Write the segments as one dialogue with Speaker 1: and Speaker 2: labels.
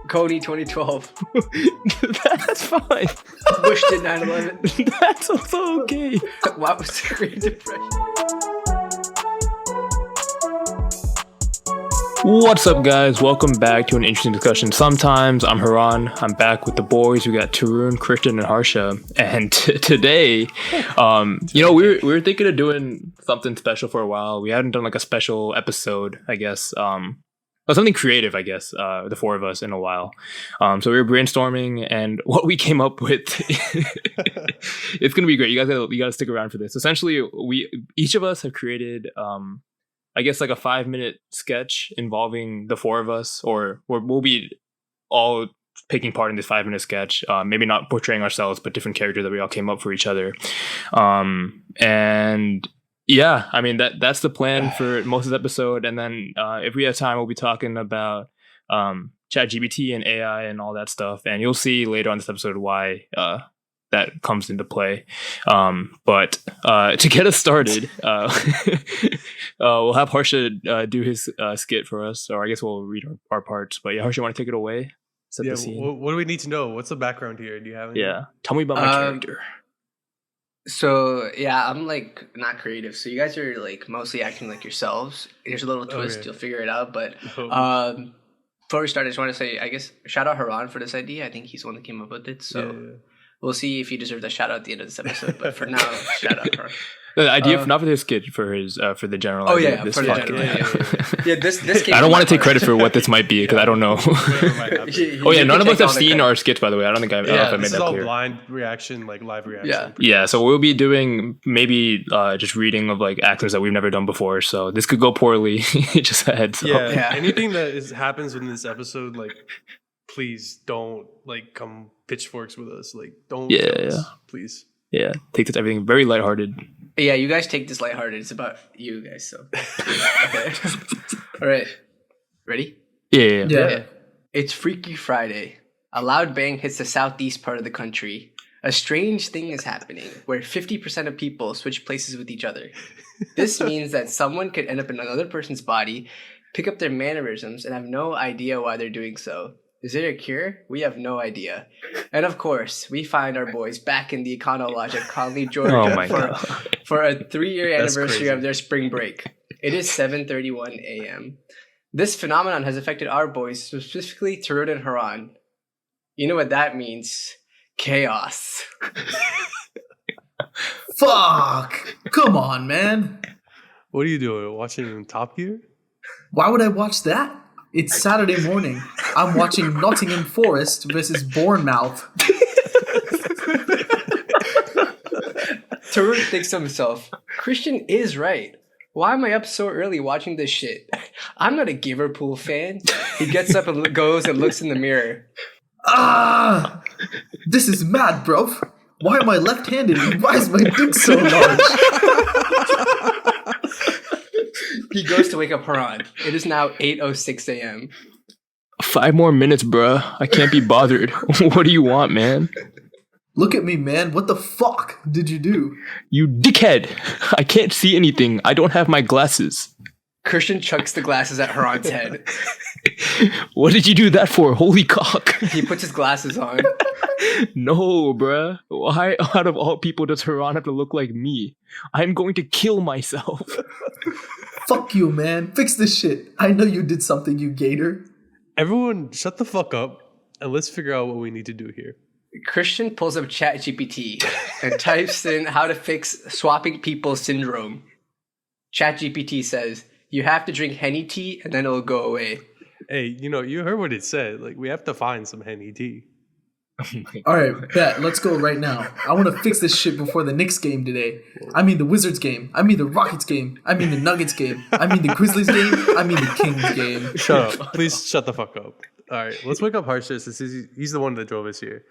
Speaker 1: Cody 2012.
Speaker 2: That's fine.
Speaker 1: Bush did 9/11.
Speaker 2: That's also okay.
Speaker 1: What was the Great Depression?
Speaker 2: What's up, guys? Welcome back to an interesting discussion. Sometimes I'm Haran. I'm back with the boys. We got Tarun, Christian, and Harsha. And today, we were thinking of doing something special for a while. We hadn't done like a special episode, I guess. Or something creative, I guess, the four of us in a while. So we were brainstorming, and what we came up with, it's gonna be great. You gotta stick around for this. Essentially, each of us have created, I guess, like a 5-minute sketch involving the four of us, or we'll be all taking part in this 5-minute sketch. Maybe not portraying ourselves, but different characters that we all came up for each other. And yeah, I mean that's the plan for most of the episode. And then if we have time, we'll be talking about ChatGPT and AI and all that stuff. And you'll see later on this episode why that comes into play. But to get us started, we'll have Harsha do his skit for us, or I guess we'll read our parts. But yeah, Harsha, want to take it away? Set the scene.
Speaker 3: What do we need to know? What's the background here? Do you have any?
Speaker 2: Yeah, tell me about my character.
Speaker 1: So yeah, I'm like not creative. So you guys are like mostly acting like yourselves. There's a little twist. You'll figure it out. But before we start, I just want to say, I guess, shout out Haran for this idea. I think he's the one that came up with it. So we'll see if he deserves a shout out at the end of this episode. But for now, shout out Haran.
Speaker 2: The idea, not for his skit, for his for the general. Idea of this
Speaker 1: for the general. Yeah, this came
Speaker 2: I don't want to take credit for what this might be because I don't know. None of us have seen our skits, by the way. I don't think I made that clear.
Speaker 3: This is all blind reaction, like live reaction.
Speaker 2: Yeah. So we'll be doing maybe just reading of like actors that we've never done before. So this could go poorly. Just a heads up.
Speaker 3: Yeah. Anything that happens in this episode, like, please don't like come pitchforks with us. Like, don't. Us, please.
Speaker 2: Yeah, take this everything very lighthearted.
Speaker 1: Yeah, you guys take this lighthearted. It's about you guys, so. Okay. All right. Ready?
Speaker 2: Yeah.
Speaker 1: It's Freaky Friday. A loud bang hits the southeast part of the country. A strange thing is happening where 50% of people switch places with each other. This means that someone could end up in another person's body, pick up their mannerisms, and have no idea why they're doing so. Is there a cure? We have no idea. And of course, we find our boys back in the Econologic Colony, Georgia for a 3-year anniversary of their spring break. It is 7:31 a.m. This phenomenon has affected our boys, specifically Tarun and Haran. You know what that means? Chaos.
Speaker 4: Fuck! Come on, man.
Speaker 3: What are you doing? Watching Top Gear?
Speaker 4: Why would I watch that? It's Saturday morning. I'm watching Nottingham Forest versus Bournemouth.
Speaker 1: Tarun thinks to himself, Christian is right. Why am I up so early watching this shit? I'm not a Liverpool fan. He gets up and goes and looks in the mirror.
Speaker 4: This is mad, bro. Why am I left-handed and why is my dick so large?
Speaker 1: He goes to wake up Haran. It is now 8:06 a.m.
Speaker 2: 5 more minutes, bruh. I can't be bothered. What do you want, man?
Speaker 4: Look at me, man. What the fuck did you do?
Speaker 2: You dickhead. I can't see anything. I don't have my glasses.
Speaker 1: Christian chucks the glasses at Haran's head.
Speaker 2: What did you do that for? Holy cock.
Speaker 1: He puts his glasses on.
Speaker 2: No, bruh. Why out of all people does Haran have to look like me? I'm going to kill myself.
Speaker 4: Fuck you, man. Fix this shit. I know you did something, you gator.
Speaker 3: Everyone, shut the fuck up and let's figure out what we need to do here.
Speaker 1: Christian pulls up ChatGPT and types in how to fix swapping people syndrome. ChatGPT says, you have to drink Henny tea and then it'll go away.
Speaker 3: Hey, you heard what it said. Like, we have to find some Henny tea.
Speaker 4: All right, bet. Let's go right now. I want to fix this shit before the Knicks game today. I mean the Wizards game. I mean the Rockets game. I mean the Nuggets game. I mean the Grizzlies game. I mean the Kings game.
Speaker 3: Shut up. Please shut the fuck up. All right, let's wake up Harsha since he's the one that drove us here.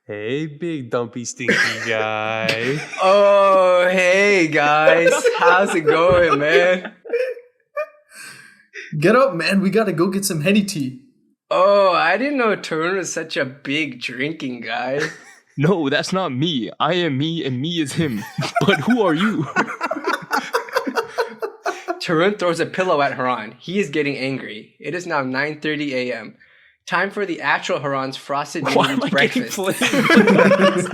Speaker 3: Hey, big dumpy stinky guy.
Speaker 1: Oh, hey guys. How's it going, man?
Speaker 4: Get up, man. We gotta go get some Henny tea.
Speaker 1: Oh, I didn't know Tarun was such a big drinking guy.
Speaker 2: No, that's not me. I am me and me is him. But who are you?
Speaker 1: Tarun throws a pillow at Haran. He is getting angry. It is now 9:30 a.m. Time for the actual Haran's frosted
Speaker 2: Why am
Speaker 1: mini
Speaker 2: I getting
Speaker 1: breakfast.
Speaker 2: flamed?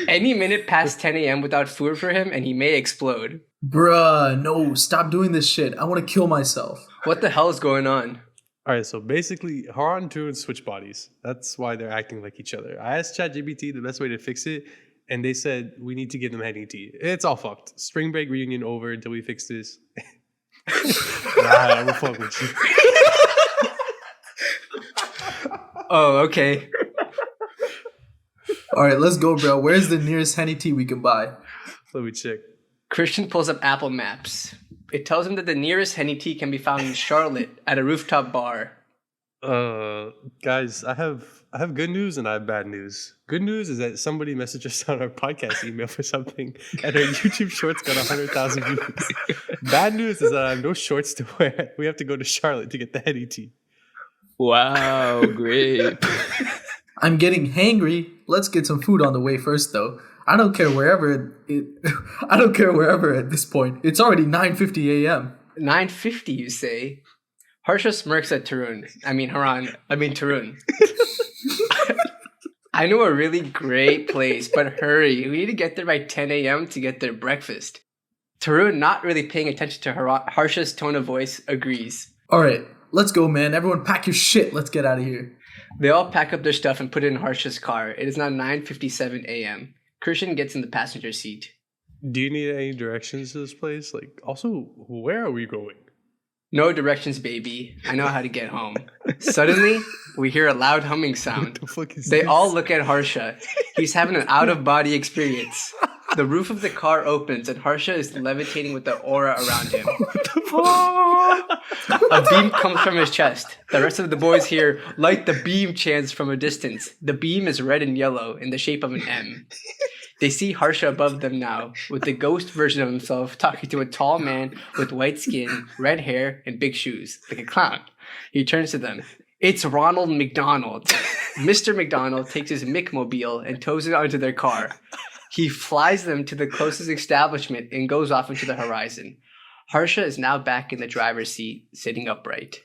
Speaker 1: Any minute past 10 a.m. without food for him, and he may explode.
Speaker 4: Bruh, no, stop doing this shit. I want to kill myself.
Speaker 1: What the hell is going on?
Speaker 3: All right, so basically, Haran and Turun switch bodies. That's why they're acting like each other. I asked ChatGPT the best way to fix it, and they said we need to give them Henny tea. It's all fucked. Spring break reunion over until we fix this. Nah, we'll fuck with you.
Speaker 1: Oh, okay.
Speaker 4: All right, let's go, bro. Where's the nearest Henny tea we can buy?
Speaker 3: Let me check.
Speaker 1: Christian pulls up Apple Maps. It tells him that the nearest Henny tea can be found in Charlotte at a rooftop bar.
Speaker 3: Guys, I have good news and I have bad news. Good news is that somebody messaged us on our podcast email for something, and our YouTube shorts got 100,000 views. Bad news is that I have no shorts to wear. We have to go to Charlotte to get the Henny tea.
Speaker 2: Wow, great.
Speaker 4: I'm getting hangry. Let's get some food on the way first, though. I don't care wherever I don't care wherever at this point. It's already 9:50 a.m.
Speaker 1: 9:50, you say? Harsha smirks at Tarun. Tarun. I know a really great place, but hurry. We need to get there by 10 a.m. to get their breakfast. Tarun, not really paying attention to Harsha's tone of voice, agrees.
Speaker 4: All right, let's go, man. Everyone pack your shit. Let's get out of here.
Speaker 1: They all pack up their stuff and put it in Harsha's car. It is now 9:57 a.m. Christian gets in the passenger seat.
Speaker 3: Do you need any directions to this place? Like, also, where are we going?
Speaker 1: No directions, baby. I know how to get home. Suddenly, we hear a loud humming sound.
Speaker 3: The fuck is
Speaker 1: They
Speaker 3: this?
Speaker 1: all look at Harsha. He's having an out-of-body experience. The roof of the car opens and Harsha is levitating with the aura around him. A beam comes from his chest. The rest of the boys hear, "Light the beam," chants from a distance. The beam is red and yellow in the shape of an M. They see Harsha above them now, with the ghost version of himself talking to a tall man with white skin, red hair, and big shoes, like a clown. He turns to them. It's Ronald McDonald. Mr. McDonald takes his Mickmobile and tows it onto their car. He flies them to the closest establishment and goes off into the horizon. Harsha is now back in the driver's seat, sitting upright.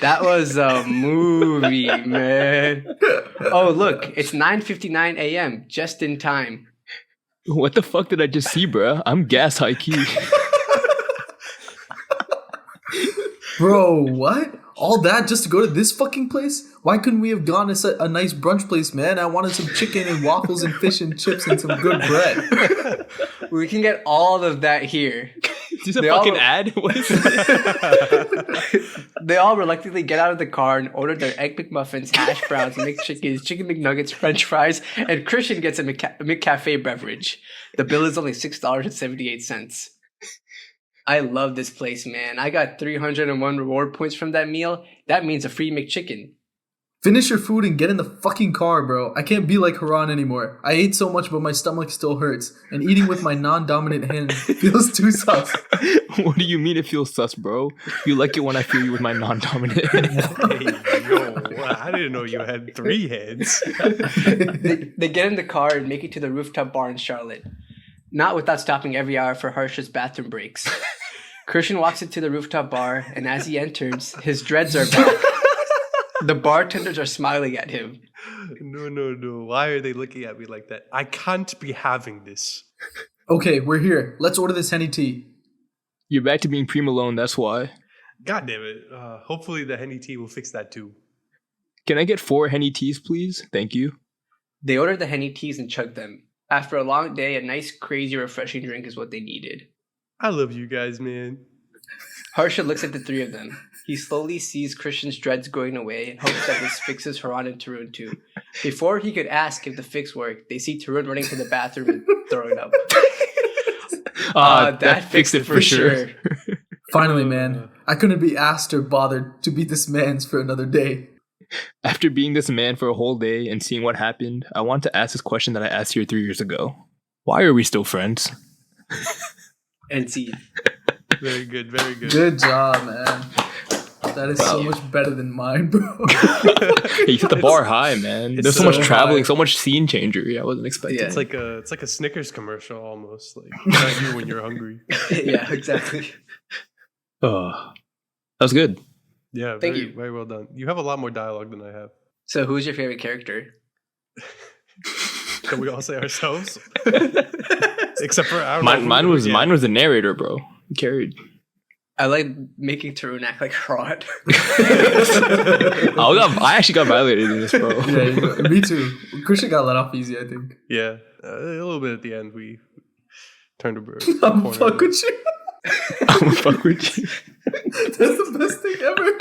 Speaker 1: That was a movie, man. Oh, look, it's 9:59 a.m., just in time.
Speaker 2: What the fuck did I just see, bruh? I'm gas high key.
Speaker 4: Bro, what? All that just to go to this fucking place? Why couldn't we have gone to a nice brunch place, man? I wanted some chicken and waffles and fish and chips and some good bread.
Speaker 1: We can get all of that here.
Speaker 2: Is this a
Speaker 1: They all-
Speaker 2: fucking ad? What is that?
Speaker 1: They all reluctantly get out of the car and order their egg McMuffins, hash browns, McChickens, chicken McNuggets, French fries, and Christian gets a McCafe beverage. The bill is only $6.78. I love this place, man. I got 301 reward points from that meal. That means a free McChicken.
Speaker 4: Finish your food and get in the fucking car, bro. I can't be like Haran anymore. I ate so much, but my stomach still hurts. And eating with my non-dominant hand feels too sus.
Speaker 2: What do you mean it feels sus, bro? You like it when I feel you with my non-dominant.
Speaker 3: Hey, yo, I didn't know you had 3 heads.
Speaker 1: They get in the car and make it to the rooftop bar in Charlotte. Not without stopping every hour for Harsha's bathroom breaks. Christian walks into the rooftop bar, and as he enters, his dreads are back. The bartenders are smiling at him.
Speaker 3: No. Why are they looking at me like that? I can't be having this.
Speaker 4: Okay, we're here. Let's order this Henny tea.
Speaker 2: You're back to being prima alone, that's why.
Speaker 3: God damn it. Hopefully the Henny tea will fix that too.
Speaker 2: Can I get 4 Henny teas, please? Thank you.
Speaker 1: They order the Henny teas and chug them. After a long day, a nice, crazy, refreshing drink is what they needed.
Speaker 3: I love you guys, man.
Speaker 1: Harsha looks at the three of them. He slowly sees Christian's dreads going away and hopes that this fixes Haran and Tarun too. Before he could ask if the fix worked, they see Tarun running to the bathroom and throwing up. That
Speaker 2: fixed it for sure.
Speaker 4: Finally, man. I couldn't be asked or bothered to be this man's for another day.
Speaker 2: After being this man for a whole day and seeing what happened, I want to ask this question that I asked here 3 years ago. Why are we still friends?
Speaker 1: And see.
Speaker 3: Very good, very good.
Speaker 4: Good job, man. That is so much better than mine, bro.
Speaker 2: Hey, you set the bar high, man.
Speaker 3: it's
Speaker 2: There's so much
Speaker 4: so
Speaker 2: traveling,
Speaker 4: high.
Speaker 2: so much scene changer. I wasn't expecting.
Speaker 1: Yeah.
Speaker 3: It's like a Snickers commercial almost. Like not you when you're hungry.
Speaker 1: Yeah, exactly.
Speaker 2: Oh, that was good.
Speaker 3: Yeah,
Speaker 1: Thank
Speaker 3: very,
Speaker 1: you.
Speaker 3: very well done. You have a lot more dialogue than I have.
Speaker 1: So, who's your favorite character?
Speaker 3: Can we all say ourselves? Except for I don't know.
Speaker 2: Mine was the narrator, bro. He carried.
Speaker 1: I like making Tarun act like Rod.
Speaker 2: I actually got violated in this, bro.
Speaker 4: Yeah, me too. Christian got let off easy, I think.
Speaker 3: Yeah, a little bit at the end. We turned a bird.
Speaker 4: I'm fuck with you.
Speaker 2: I'm gonna fuck with you.
Speaker 4: That's the best thing ever.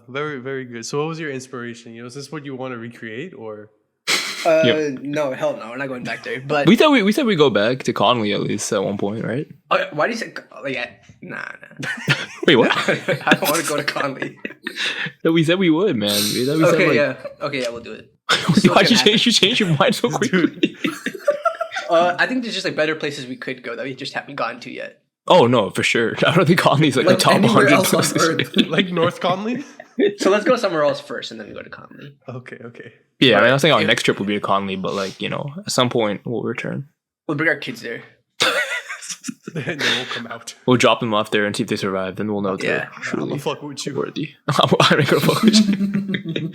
Speaker 3: Very, very good. So, what was your inspiration? Is this what you want to recreate, or?
Speaker 1: No, hell no, we're not going back there. But
Speaker 2: We said we go back to Conley at least at one point, right?
Speaker 1: okay, why do you say? Nah.
Speaker 2: Wait, what?
Speaker 1: I don't want to go to Conley.
Speaker 2: No, we said we would, man. We said,
Speaker 1: Okay,
Speaker 2: like,
Speaker 1: yeah, we'll do it.
Speaker 2: Why'd you change your mind so quickly?
Speaker 1: I think there's just like better places we could go that we just haven't gotten to yet.
Speaker 2: Oh no, for sure. I don't think Conley's like the
Speaker 4: Like
Speaker 2: top
Speaker 4: anywhere
Speaker 2: 100
Speaker 4: else on
Speaker 2: places.
Speaker 4: Earth.
Speaker 3: Like North Conley?
Speaker 1: So let's go somewhere else first, and then we go to Conley.
Speaker 3: Okay.
Speaker 2: Yeah, I mean, I think our next trip will be to Conley, but like, at some point we'll return.
Speaker 1: We'll bring our kids there.
Speaker 3: Then we'll come out.
Speaker 2: We'll drop them off there and see if they survive. Then we'll know if
Speaker 1: Yeah.
Speaker 2: they're
Speaker 3: I'm
Speaker 2: truly
Speaker 3: gonna fuck with you.
Speaker 2: worthy. I'm not gonna fuck with you.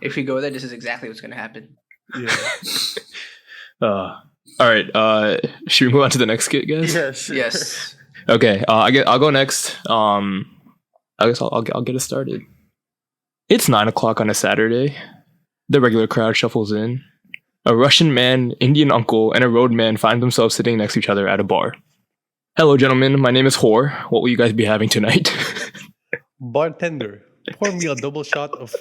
Speaker 1: If we go there, this is exactly what's gonna happen.
Speaker 3: Yeah.
Speaker 2: All right. Should we move on to the next skit, guys?
Speaker 3: Yes.
Speaker 1: Yes.
Speaker 2: Okay. I'll go next. I guess I'll get it started. It's 9:00 on a Saturday. The regular crowd shuffles in. A Russian man, Indian uncle, and a roadman find themselves sitting next to each other at a bar. Hello, gentlemen. My name is Hor. What will you guys be having tonight?
Speaker 3: Bartender, pour me a double shot of.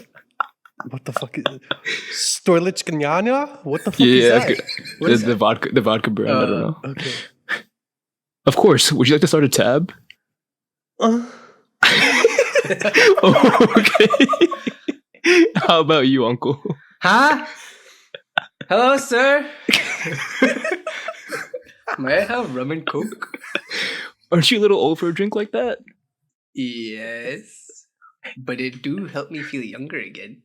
Speaker 3: What the fuck is it? Storlichkanyana? What the fuck is
Speaker 2: Yeah,
Speaker 3: that?
Speaker 2: that's good. The vodka brand. I don't know.
Speaker 3: Okay.
Speaker 2: Of course. Would you like to start a tab? Okay. How about you, uncle?
Speaker 1: Huh? Hello, sir. May I have rum and coke?
Speaker 2: Aren't you a little old for a drink like that?
Speaker 1: Yes. But it do help me feel younger again.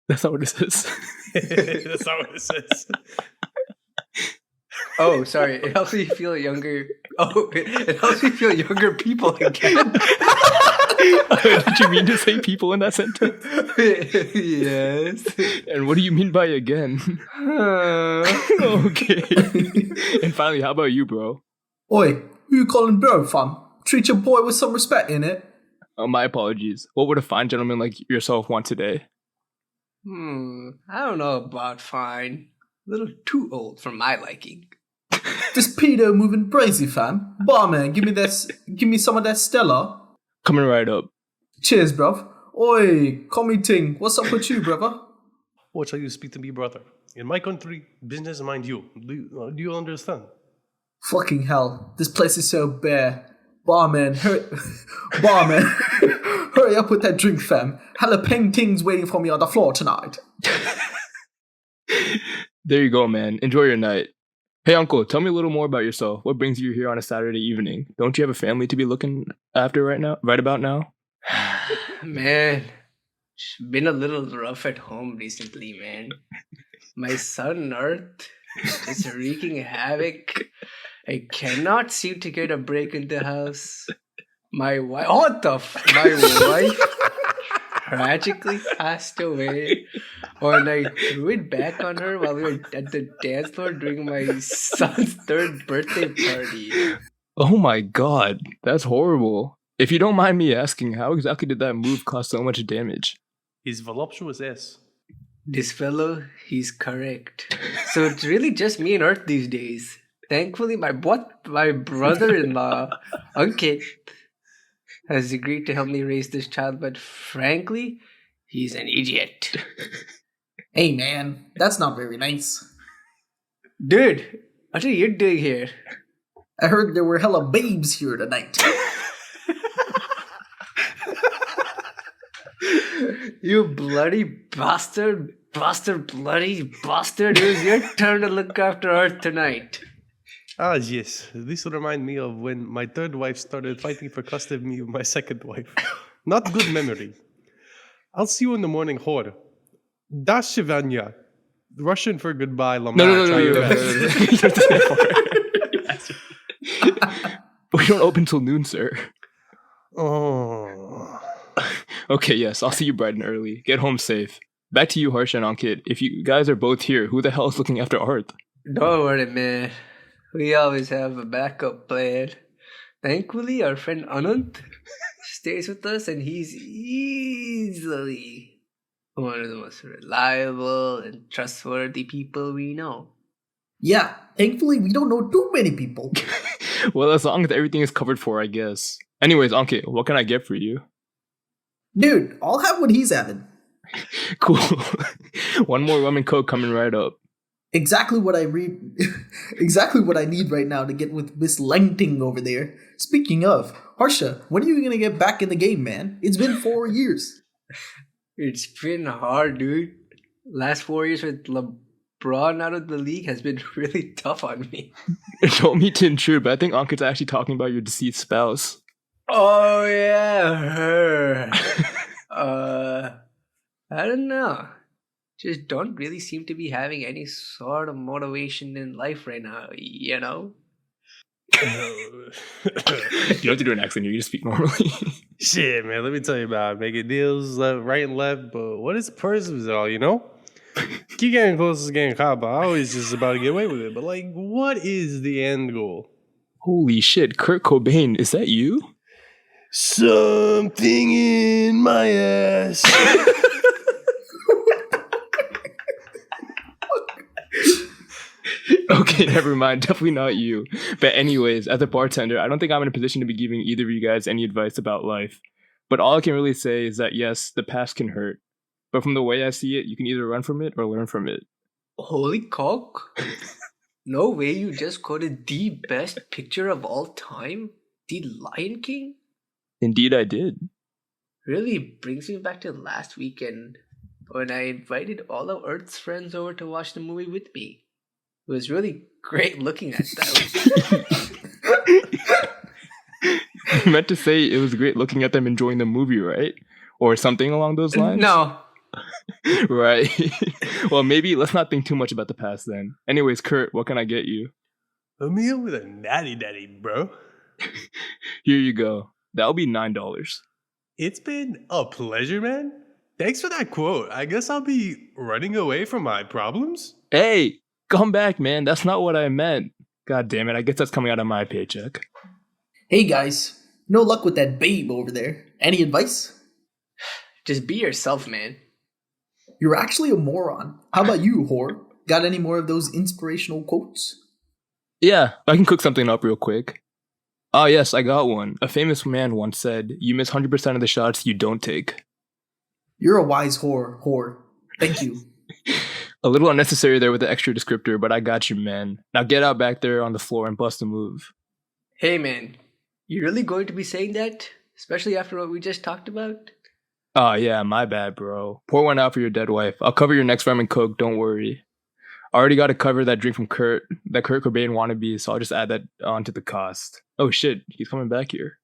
Speaker 2: That's not what it says.
Speaker 3: That's not what it says.
Speaker 1: Oh, sorry. It helps me feel younger. Oh, it helps me feel younger people again.
Speaker 2: Did you mean to say people in that sentence?
Speaker 1: Yes.
Speaker 2: And what do you mean by again? Okay. And finally, how about you, bro?
Speaker 4: Oi, who you calling bro, fam? Treat your boy with some respect, innit?
Speaker 2: Oh, my apologies. What would a fine gentleman like yourself want today?
Speaker 1: I don't know about fine. A little too old for my liking.
Speaker 4: This pedo moving crazy, fam. Barman, give me some of that Stella.
Speaker 2: Coming right up.
Speaker 4: Cheers, bruv. Oi, call me Ting. What's up with you, brother?
Speaker 3: What shall you speak to me, brother? In my country, business mind you. Do you understand?
Speaker 4: Fucking hell, this place is so bare. Barman, hurry up with that drink, fam. Jalapeng Ting's waiting for me on the floor tonight.
Speaker 2: There you go, man. Enjoy your night. Hey, uncle, tell me a little more about yourself. What brings you here on a Saturday evening? Don't you have a family to be looking after right about now?
Speaker 1: Man, it's been a little rough at home recently, man. My son Earth is wreaking havoc. I cannot seem to get a break in the house. My wife, my wife tragically passed away when I threw it back on her while we were at the dance floor during my son's 3rd birthday party.
Speaker 2: Oh my god, that's horrible. If you don't mind me asking, how exactly did that move cause so much damage?
Speaker 3: His voluptuous ass.
Speaker 1: This fellow, he's correct. So it's really just me and Earth these days. Thankfully, my brother-in-law, Ankit, has agreed to help me raise this child, but frankly, he's an idiot.
Speaker 4: Hey, man, that's not very nice.
Speaker 1: Dude, what are you doing here?
Speaker 4: I heard there were hella babes here tonight.
Speaker 1: You bloody bastard, bloody bastard. It was your turn to look after Earth tonight.
Speaker 3: Ah, yes. This will remind me of when my 3rd wife started fighting for custody of my 2nd wife. Not good memory. I'll see you in the morning, Hor. Dashivanya. Russian for goodbye, Lamar.
Speaker 2: No.
Speaker 3: Try your best.
Speaker 2: We don't open till noon, sir.
Speaker 3: Oh.
Speaker 2: Okay, yes, I'll see you bright and early. Get home safe. Back to you, Harsha and Ankit. If you guys are both here, who the hell is looking after Arth?
Speaker 1: Don't worry, man. We always have a backup plan. Thankfully, our friend Anant stays with us, and he's easily one of the most reliable and trustworthy people we know.
Speaker 4: Yeah, thankfully we don't know too many people.
Speaker 2: Well, as long as everything is covered for, I guess. Anyways, Ankit, what can I get for you?
Speaker 4: Dude, I'll have what he's having.
Speaker 2: Cool. One more rum and coke coming right up.
Speaker 4: Exactly what I need right now to get with Miss Langting over there. Speaking of, Harsha, when are you gonna get back in the game, man? It's been 4 years.
Speaker 1: It's been hard, dude. Last 4 years with LeBron out of the league has been really tough on me.
Speaker 2: Don't mean to intrude, but I think Ankit's actually talking about your deceased spouse.
Speaker 1: Oh yeah, her. I don't know. Just don't really seem to be having any sort of motivation in life right now, you know?
Speaker 2: You don't have to do an accent, you can just speak normally.
Speaker 3: Shit, man, let me tell you about it. Making deals left, right and left, but what is the purpose of it all, you know? Keep getting close to getting caught, but I always just about to get away with it. But, like, what is the end goal?
Speaker 2: Holy shit, Kurt Cobain, is that you?
Speaker 3: Something in my ass.
Speaker 2: Okay, never mind. Definitely not you. But anyways, as a bartender, I don't think I'm in a position to be giving either of you guys any advice about life. But all I can really say is that yes, the past can hurt. But from the way I see it, you can either run from it or learn from it.
Speaker 1: Holy cock. No way you just quoted the best picture of all time? The Lion King?
Speaker 2: Indeed, I did.
Speaker 1: Really brings me back to last weekend when I invited all of Earth's friends over to watch the movie with me. It was really great looking at them.
Speaker 2: You meant to say it was great looking at them enjoying the movie, right? Or something along those lines?
Speaker 1: No.
Speaker 2: Right. Well, maybe let's not think too much about the past then. Anyways, Kurt, what can I get you?
Speaker 3: A meal with a natty daddy, bro.
Speaker 2: Here you go. That'll be $9.
Speaker 3: It's been a pleasure, man. Thanks for that quote. I guess I'll be running away from my problems.
Speaker 2: Hey, come back, man. That's not what I meant. God damn it. I guess that's coming out of my paycheck.
Speaker 4: Hey guys, no luck with that babe over there. Any advice?
Speaker 1: Just be yourself, man.
Speaker 4: You're actually a moron. How about you, whore? Got any more of those inspirational quotes?
Speaker 2: Yeah, I can cook something up real quick. Oh, yes, I got one. A famous man once said, "You miss 100% of the shots you don't take."
Speaker 4: You're a wise whore. Thank you.
Speaker 2: A little unnecessary there with the extra descriptor, but I got you, man. Now get out back there on the floor and bust a move.
Speaker 1: Hey, man. You really going to be saying that? Especially after what we just talked about?
Speaker 2: Oh, yeah, my bad, bro. Pour one out for your dead wife. I'll cover your next rum and coke, don't worry. I already got to cover that drink from Kurt Cobain wannabe, so I'll just add that onto the cost. Oh shit, he's coming back here.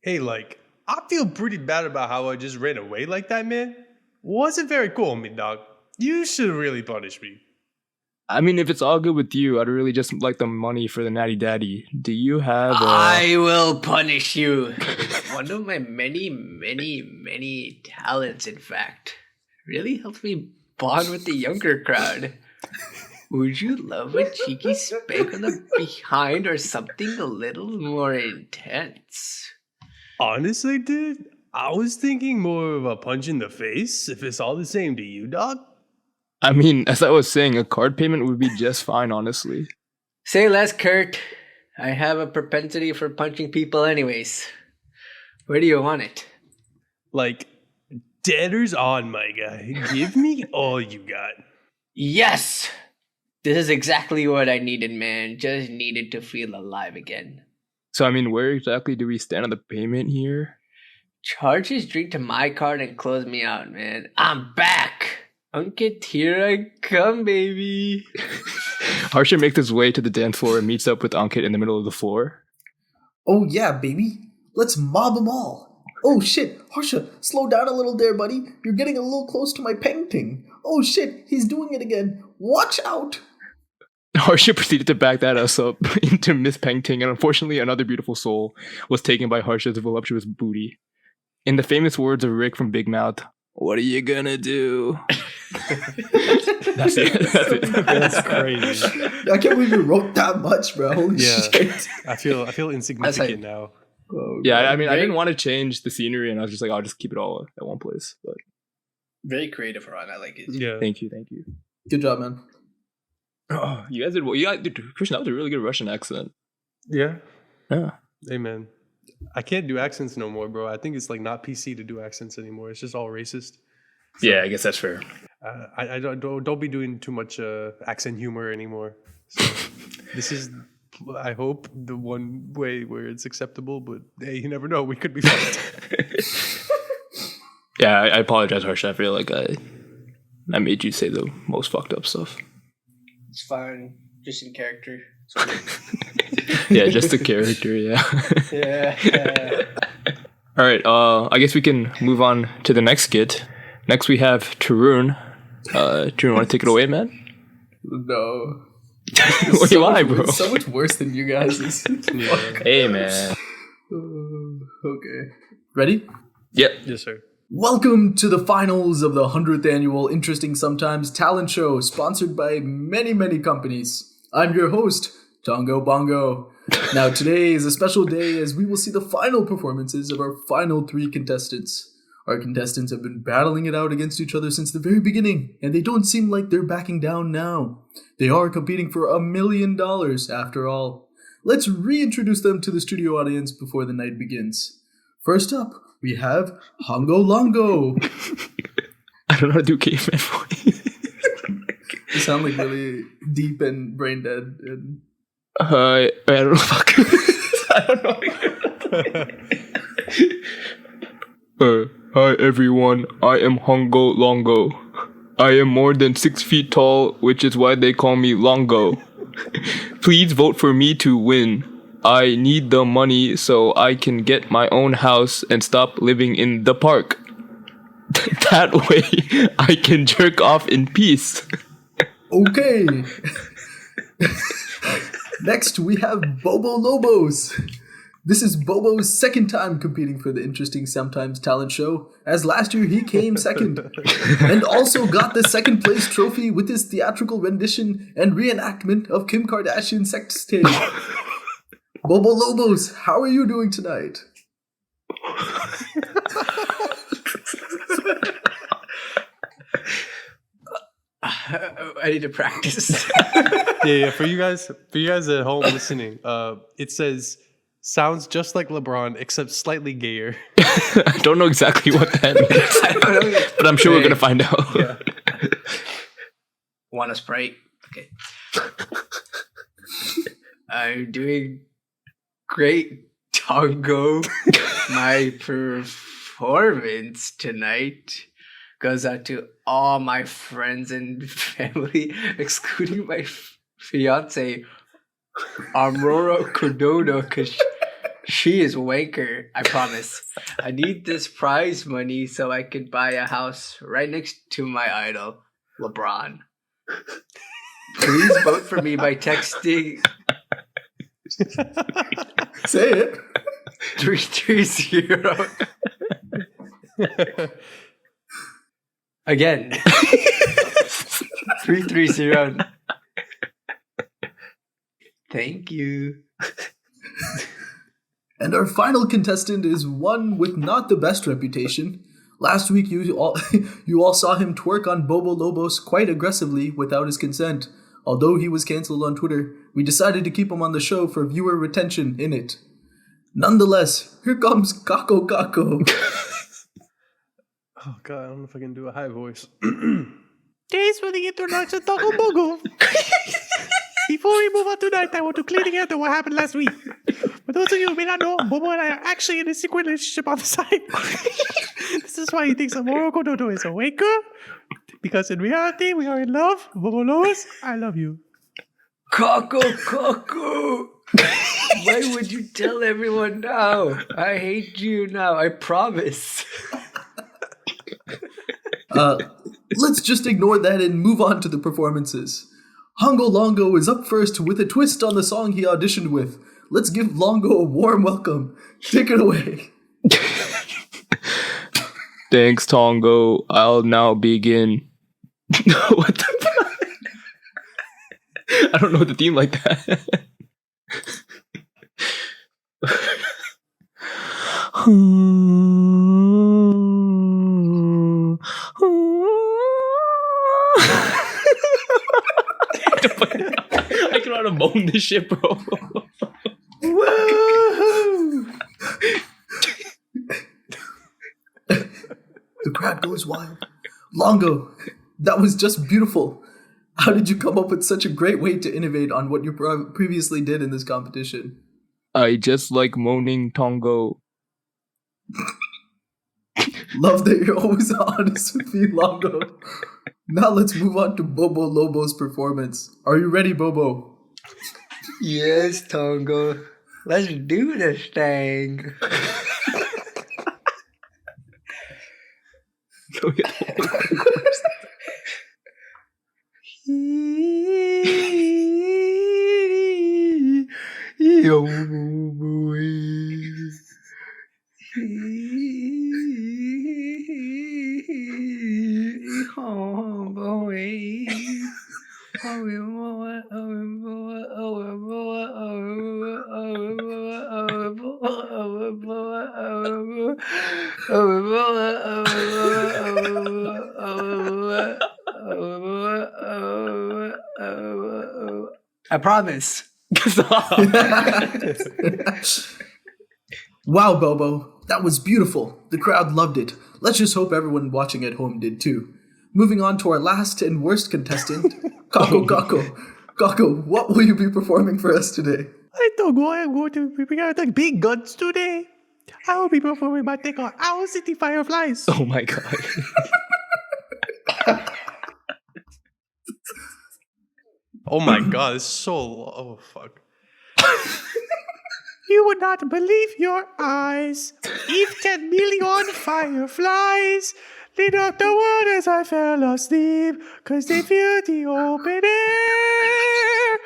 Speaker 3: Hey, like, I feel pretty bad about how I just ran away like that, man. Wasn't very cool of me, dog. You should really punish me.
Speaker 2: I mean, if it's all good with you, I'd really just like the money for the natty daddy. Do you have
Speaker 1: I will punish you. One of my many, many, many talents, in fact, really helps me bond with the younger crowd. Would you love a cheeky spank on the behind or something a little more intense?
Speaker 3: Honestly, dude, I was thinking more of a punch in the face if it's all the same to you, dog.
Speaker 2: I mean, as I was saying, a card payment would be just fine, honestly.
Speaker 1: Say less, Kurt. I have a propensity for punching people anyways. Where do you want it?
Speaker 3: Like, debtors on, my guy. Give me all you got.
Speaker 1: Yes! This is exactly what I needed, man. Just needed to feel alive again.
Speaker 2: So, I mean, where exactly do we stand on the payment here?
Speaker 1: Charge his drink to my card and close me out, man. I'm back! Ankit, here I come, baby.
Speaker 2: Harsha makes his way to the dance floor and meets up with Ankit in the middle of the floor.
Speaker 4: Oh yeah, baby. Let's mob them all. Oh shit, Harsha, slow down a little there, buddy. You're getting a little close to my painting. Oh shit, he's doing it again. Watch out.
Speaker 2: Harsha proceeded to back that ass up into Miss Pengting, and unfortunately, another beautiful soul was taken by Harsha's voluptuous booty. In the famous words of Rick from Big Mouth, "What are you gonna do?" That's it. That's it.
Speaker 3: That's crazy.
Speaker 4: I can't believe you wrote that much, bro. Holy
Speaker 3: Yeah.
Speaker 4: shit.
Speaker 3: I feel insignificant now.
Speaker 4: Oh,
Speaker 2: Yeah,
Speaker 4: God.
Speaker 2: I mean, I didn't want to change the scenery, and I was just like, I'll just keep it all at one place. But
Speaker 1: Very creative, Ron. I like it.
Speaker 3: Yeah.
Speaker 2: thank you.
Speaker 4: Good job, man.
Speaker 2: Oh, you guys did well. Dude, Christian, that was a really good Russian accent.
Speaker 3: Yeah.
Speaker 2: Yeah.
Speaker 3: Hey, man. I can't do accents no more, bro. I think it's like not PC to do accents anymore. It's just all racist.
Speaker 2: Yeah, I guess that's fair.
Speaker 3: I don't be doing too much accent humor anymore. So this is, I hope, the one way where it's acceptable. But hey, you never know. We could be fucked.
Speaker 2: Yeah, I apologize, Harsha. I feel like I made you say the most fucked up stuff.
Speaker 1: It's fine. Just in character.
Speaker 2: Yeah, just the character. Yeah.
Speaker 1: Yeah.
Speaker 2: All right. I guess we can move on to the next skit. Next, we have Tarun. Tarun, want to take it away, man?
Speaker 4: No.
Speaker 2: Wait, why, bro?
Speaker 4: It's so much worse than you guys.
Speaker 2: Hey, man.
Speaker 4: Okay. Ready?
Speaker 2: Yep.
Speaker 3: Yes, sir.
Speaker 4: Welcome to the finals of the 100th annual Interesting Sometimes talent show, sponsored by many, many companies. I'm your host, Tongo Bongo. Now, today is a special day as we will see the final performances of our final 3 contestants. Our contestants have been battling it out against each other since the very beginning, and they don't seem like they're backing down now. They are competing for $1 million after all. Let's reintroduce them to the studio audience before the night begins. First up, we have Hongo Longo.
Speaker 2: I don't know how to do caveman voice.
Speaker 4: You sound like really deep and brain dead. And
Speaker 2: I don't know. Fuck. I don't know. Hi everyone. I am Hongo Longo. I am more than 6 feet tall, which is why they call me Longo. Please vote for me to win. I need the money so I can get my own house and stop living in the park. That way, I can jerk off in peace.
Speaker 4: okay. Next, we have Bobo Lobos. This is Bobo's second time competing for the Interesting Sometimes talent show, as last year he came second, and also got the second place trophy with his theatrical rendition and reenactment of Kim Kardashian's sex tape. Bobo Lobos, how are you doing tonight?
Speaker 1: I need to practice.
Speaker 3: Yeah. For you guys at home listening, it says sounds just like LeBron except slightly gayer.
Speaker 2: I don't know exactly what that means,
Speaker 1: I don't know.
Speaker 2: but I'm sure we're gonna find out.
Speaker 3: Yeah.
Speaker 1: Want a Sprite? Okay. I'm doing great, Tongo. My performance tonight goes out to all my friends and family, excluding my fiance, Aurora Cordono, because she is wanker, I promise. I need this prize money so I can buy a house right next to my idol, LeBron. Please vote for me by texting
Speaker 4: Say it.
Speaker 1: 330. Again. 330. Thank you.
Speaker 4: And our final contestant is one with not the best reputation. Last week, you all saw him twerk on Bobo Lobos quite aggressively without his consent. Although he was cancelled on Twitter, we decided to keep him on the show for viewer retention in it. Nonetheless, here comes Kako Kako.
Speaker 3: Oh god, I don't know if I can do a high voice.
Speaker 5: Thanks for the introduction, Taco Bogo. Before we move on tonight, I want to clear together what happened last week. For those of you who may not know, Bobo and I are actually in a secret relationship on the side. This is why he thinks Amoro Kododo is a waker. Because in reality, we are in love. Bobo Lois, I love you.
Speaker 1: Kako. Why would you tell everyone now? I hate you now. I promise.
Speaker 4: Let's just ignore that and move on to the performances. Hongo Longo is up first with a twist on the song he auditioned with. Let's give Longo a warm welcome. Take it away.
Speaker 2: Thanks, Tongo. I'll now begin. What the fuck? I don't know the theme like that. I can want to moan this shit, bro.
Speaker 4: Woo! The crowd goes wild. Longo, that was just beautiful. How did you come up with such a great way to innovate on what you previously did in this competition?
Speaker 2: I just like moaning, Tongo.
Speaker 4: Love that you're always honest with me, Longo. Now let's move on to Bobo Lobo's performance. Are you ready, Bobo?
Speaker 1: Yes, Tongo. Let's do this thing. Yo, boy. Oh, boy. I promise.
Speaker 4: Wow, Bobo, that was beautiful. The crowd loved it. Let's just hope everyone watching at home did too. Moving on to our last and worst contestant, Kako Kako. Kako, what will you be performing for us today?
Speaker 5: I don't know. I'm going to prepare the big guns today. I will be performing my take on Owl City Fireflies.
Speaker 2: Oh my god.
Speaker 3: Oh my god, it's so oh fuck.
Speaker 5: You would not believe your eyes if 10 million fireflies lit up the world as I fell asleep, 'cause they filled the open air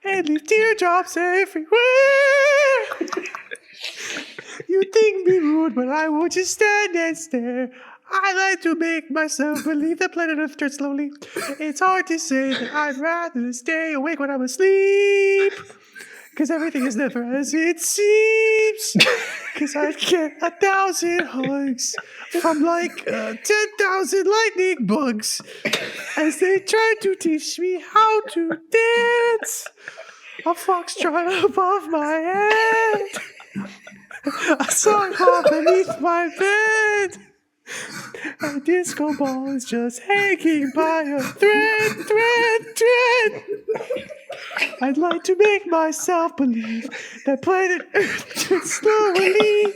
Speaker 5: and leave teardrops everywhere. You think me rude, but I won't just stand and stare. I like to make myself believe the planet Earth turns slowly. It's hard to say that I'd rather stay awake when I'm asleep, 'cause everything is never as it seems. 'Cause I'd get 1,000 hugs from like 10,000 lightning bugs as they try to teach me how to dance. A foxtrot above my head, a song beneath my bed. A disco ball is just hanging by a thread. I'd like to make myself believe that planet Earth turns slowly.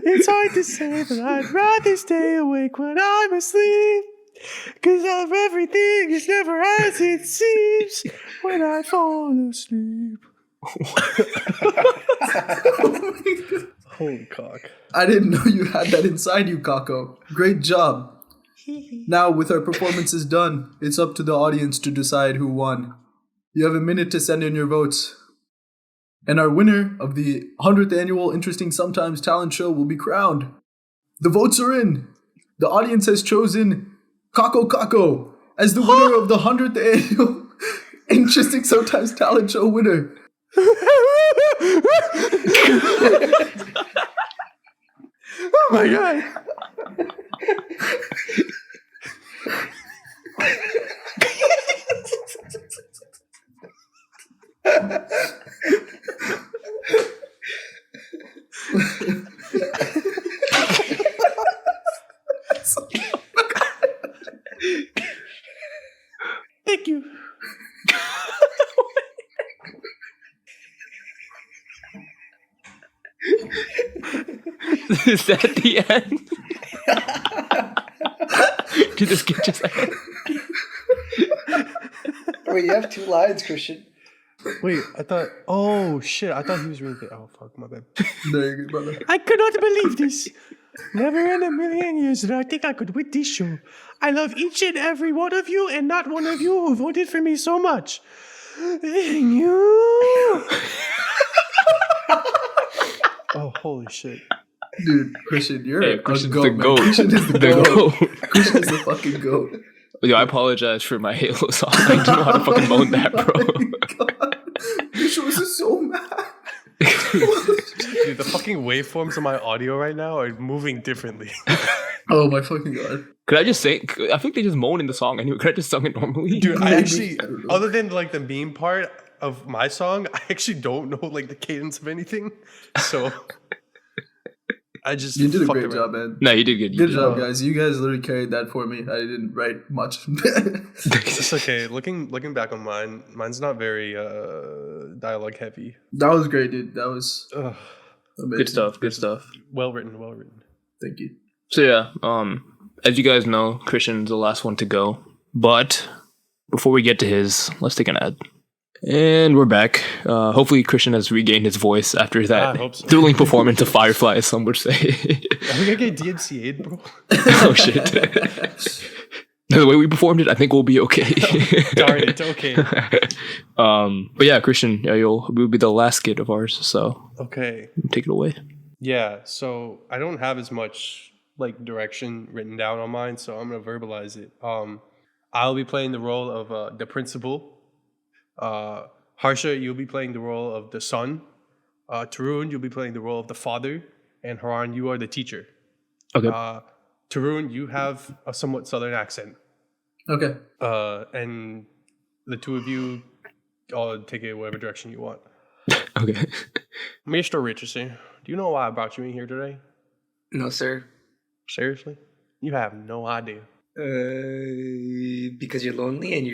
Speaker 5: It's hard to say, but I'd rather stay awake when I'm asleep, 'cause everything is never as it seems when I fall asleep.
Speaker 3: Holy cock.
Speaker 4: I didn't know you had that inside you, Kako. Great job. Now, with our performances done, it's up to the audience to decide who won. You have a minute to send in your votes. And our winner of the 100th annual Interesting Sometimes talent show will be crowned. The votes are in. The audience has chosen Kako Kako as the winner of the 100th annual Interesting Sometimes talent show winner.
Speaker 5: Oh my god. Thank you.
Speaker 2: Is that the end? Did this get just end?
Speaker 1: Wait, you have 2 lines, Christian.
Speaker 3: Wait, I thought oh shit, I thought he was really good. Oh fuck, my bad.
Speaker 4: There you go, brother.
Speaker 5: I cannot believe this.
Speaker 3: Never in a million years did I think I could win this show. I love each and every one of you, and not one of you who voted for me so much. Thank you. Oh, holy shit.
Speaker 4: Dude, Christian, you're
Speaker 2: Hey,
Speaker 4: a
Speaker 2: Christian's
Speaker 4: goat,
Speaker 2: the
Speaker 4: man.
Speaker 2: goat.
Speaker 4: Christian is the
Speaker 2: The
Speaker 4: goat.
Speaker 2: goat.
Speaker 4: Christian is the fucking goat.
Speaker 2: Yo, I apologize for my Halo song. I didn't know how to fucking moan that, bro.
Speaker 4: Oh my God. Christian was so mad.
Speaker 3: Dude, the fucking waveforms of my audio right now are moving differently.
Speaker 4: Oh my fucking God.
Speaker 2: Could I just say? I think they just moan in the song anyway. Could I just sing it normally?
Speaker 3: Dude, I
Speaker 4: Maybe.
Speaker 3: actually,
Speaker 4: I don't know.
Speaker 3: other than like the meme part of my song, I actually don't know like the cadence of anything. So I just
Speaker 4: You did a
Speaker 3: fucked
Speaker 4: great
Speaker 3: around.
Speaker 4: job, man.
Speaker 2: No, you did good. You
Speaker 4: Good
Speaker 2: did.
Speaker 4: job, guys. You guys literally carried that for me. I didn't write much.
Speaker 3: It's okay. Looking back on mine, mine's not very dialogue heavy.
Speaker 4: That was great, dude. That was
Speaker 3: Ugh,
Speaker 4: amazing.
Speaker 2: Good stuff. Good stuff.
Speaker 3: well written.
Speaker 4: Thank you.
Speaker 2: So yeah, as you guys know, Christian's the last one to go. But before we get to his, let's take an ad. And we're back. Hopefully Christian has regained his voice after
Speaker 3: I
Speaker 2: that
Speaker 3: hope so.
Speaker 2: thrilling performance of Firefly, as some would say.
Speaker 3: Are we gonna get DMCA'd, bro?
Speaker 2: Oh shit. The way we performed it, I think we'll be okay.
Speaker 3: Darn it. Okay.
Speaker 2: But yeah, Christian, you'll be the last kid of ours, so
Speaker 3: Okay.
Speaker 2: take it away.
Speaker 3: Yeah. So I don't have as much like direction written down on mine, so I'm gonna verbalize it. I'll be playing the role of the principal. Harsha, you'll be playing the role of the son. Tarun, you'll be playing the role of the father. And Haran, you are the teacher.
Speaker 2: Okay.
Speaker 3: Tarun, you have a somewhat southern accent.
Speaker 4: Okay.
Speaker 3: And the two of you, I'll take it whatever direction you want.
Speaker 2: Okay.
Speaker 3: Mr. Richardson, do you know why I brought you in here today?
Speaker 1: No, sir.
Speaker 3: Seriously? You have no idea.
Speaker 1: Because you're lonely and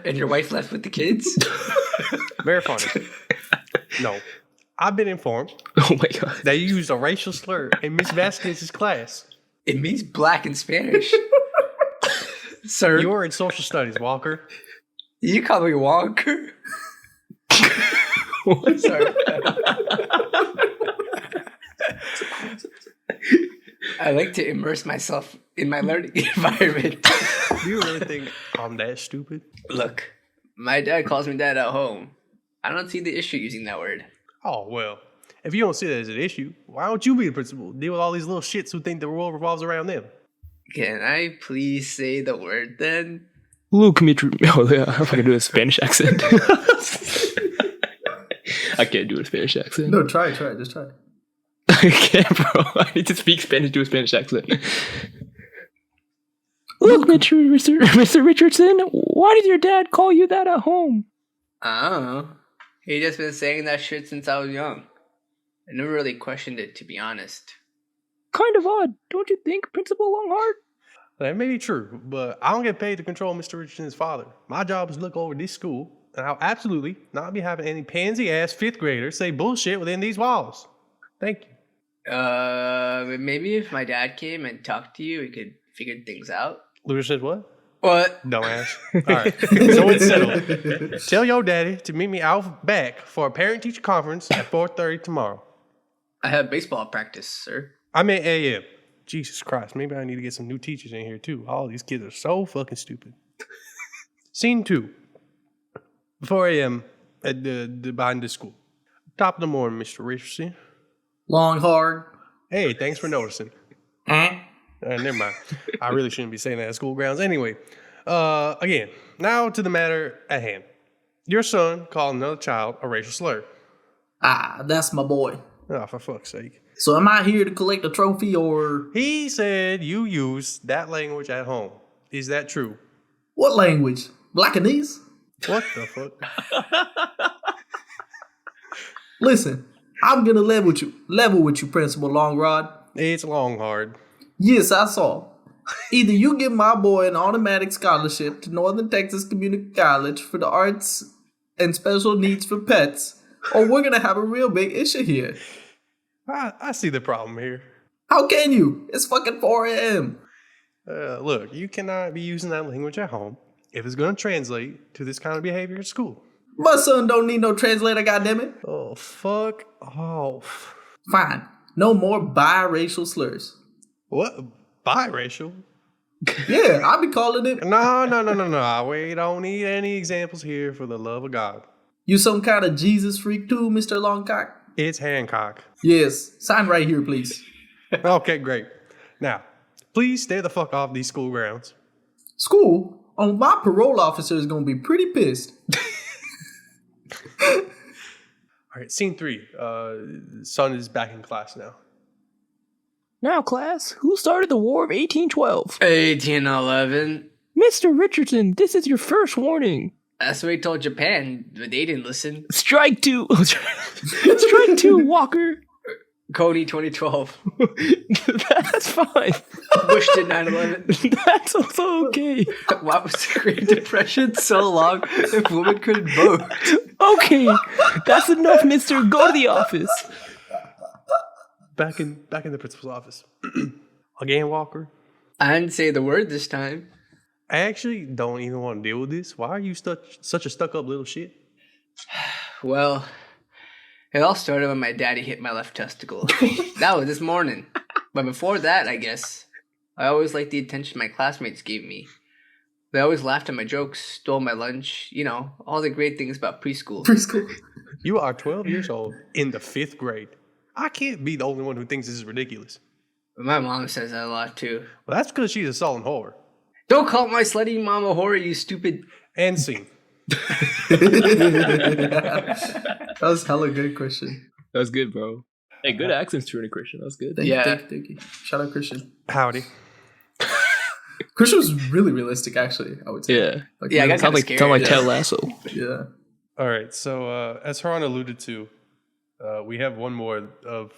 Speaker 1: and your wife left with the kids.
Speaker 3: Very funny. No. I've been informed
Speaker 2: Oh my god.
Speaker 3: that you used a racial slur in Miss Vasquez's class.
Speaker 1: It means black in Spanish. Sir,
Speaker 3: You are in social studies, Walker.
Speaker 1: you call me Walker. Sorry. I like to immerse myself in my learning environment.
Speaker 3: Do you really think I'm that stupid?
Speaker 1: Look, my dad calls me dad at home. I don't see the issue using that word.
Speaker 3: Oh, well. If you don't see that as an issue, why don't you be the principal? Deal with all these little shits who think the world revolves around them.
Speaker 1: Can I please say the word then?
Speaker 2: Luke Mitri. Oh yeah, if I can do a Spanish accent. I can't do a Spanish accent.
Speaker 4: No, try. Just try.
Speaker 2: I can't, bro. I need to speak Spanish, do a Spanish accent. Look, Mr. Richardson, why did your dad call you that at home?
Speaker 1: I don't know. He just been saying that shit since I was young. I never really questioned it, to be honest.
Speaker 2: Kind of odd, don't you think, Principal Longhart?
Speaker 3: That may be true, but I don't get paid to control Mr. Richardson's father. My job is to look over this school, and I'll absolutely not be having any pansy-ass fifth graders say bullshit within these walls. Thank you.
Speaker 1: Maybe if my dad came and talked to you, we could figure things out.
Speaker 3: Luther said what?
Speaker 1: What?
Speaker 3: Dumbass. All right, so it's settled. Tell your daddy to meet me out back for a parent-teacher conference at 4:30 tomorrow.
Speaker 1: I have baseball practice, sir.
Speaker 3: I'm at AM. Jesus Christ, maybe I need to get some new teachers in here too. All these kids are so fucking stupid. Scene 2. 4 a.m. at the behind the school. Top of the morning, Mr. Richardson.
Speaker 4: Long, hard.
Speaker 3: Hey, thanks for noticing. Never mind. I really shouldn't be saying that at school grounds. Anyway, again, now to the matter at hand. Your son called another child a racial slur.
Speaker 4: Ah, that's my boy.
Speaker 3: Oh, for fuck's sake.
Speaker 4: So am I here to collect a trophy or
Speaker 3: He said you use that language at home. Is that true?
Speaker 4: what language? Blackanese?
Speaker 3: What the fuck?
Speaker 4: Listen, I'm gonna level with you, Principal Longrod.
Speaker 3: It's long hard.
Speaker 4: Yes, I saw. Either you give my boy an automatic scholarship to Northern Texas Community College for the arts and special needs for pets, or we're gonna have a real big issue here.
Speaker 3: I see the problem here.
Speaker 4: How can you? It's fucking 4 a.m.
Speaker 3: Look, you cannot be using that language at home if it's going to translate to this kind of behavior at school.
Speaker 4: My son don't need no translator, goddammit.
Speaker 3: Oh, fuck off.
Speaker 4: Fine. No more biracial slurs.
Speaker 3: What? Biracial?
Speaker 4: Yeah, I be calling it.
Speaker 3: No. We don't need any examples here for the love of God.
Speaker 4: You some kind of Jesus freak too, Mr. Longcock?
Speaker 3: It's Hancock.
Speaker 4: Yes. Sign right here, please.
Speaker 3: Okay, great. Now, please stay the fuck off these school grounds.
Speaker 4: School? Oh, my parole officer is going to be pretty pissed.
Speaker 3: All right, scene 3. Son is back in class now.
Speaker 2: Now, class, who started the War of 1812?
Speaker 1: 1811.
Speaker 2: Mr. Richardson, this is your first warning.
Speaker 1: That's what we told Japan, but they didn't listen.
Speaker 2: Strike 2. Strike 2, Walker.
Speaker 1: Coney 2012.
Speaker 2: That's fine.
Speaker 1: Bush did 9/11.
Speaker 2: That's also okay.
Speaker 1: Why was the Great Depression so long if women couldn't vote?
Speaker 2: Okay, that's enough, mister. Go to the office.
Speaker 3: Back in the principal's office. Again, Walker.
Speaker 1: I didn't say the word this time.
Speaker 3: I actually don't even want to deal with this. Why are you such a stuck-up little shit?
Speaker 1: Well, it all started when my daddy hit my left testicle. That was this morning. But before that, I guess, I always liked the attention my classmates gave me. They always laughed at my jokes, stole my lunch, you know, all the great things about preschool.
Speaker 4: Preschool.
Speaker 3: You are 12 years old in the 5th grade. I can't be the only one who thinks this is ridiculous.
Speaker 1: But my mom says that a lot too.
Speaker 3: Well, that's because she's a sullen whore.
Speaker 1: Don't call my slutty mom a whore, you stupid.
Speaker 3: And scene.
Speaker 4: That was hella good, Christian.
Speaker 2: That's good, bro. Hey, good accents, True and Christian. That's good.
Speaker 4: Thank
Speaker 1: Yeah.
Speaker 4: you. Shout out Christian.
Speaker 3: Howdy.
Speaker 4: Christian was really realistic, actually, I would say.
Speaker 2: Yeah.
Speaker 4: Like,
Speaker 1: Yeah, I
Speaker 4: really-
Speaker 1: got
Speaker 2: Sound like,
Speaker 1: scared.
Speaker 2: sound like Ted Lasso.
Speaker 4: yeah.
Speaker 3: All right, so as Haran alluded to, we have one more of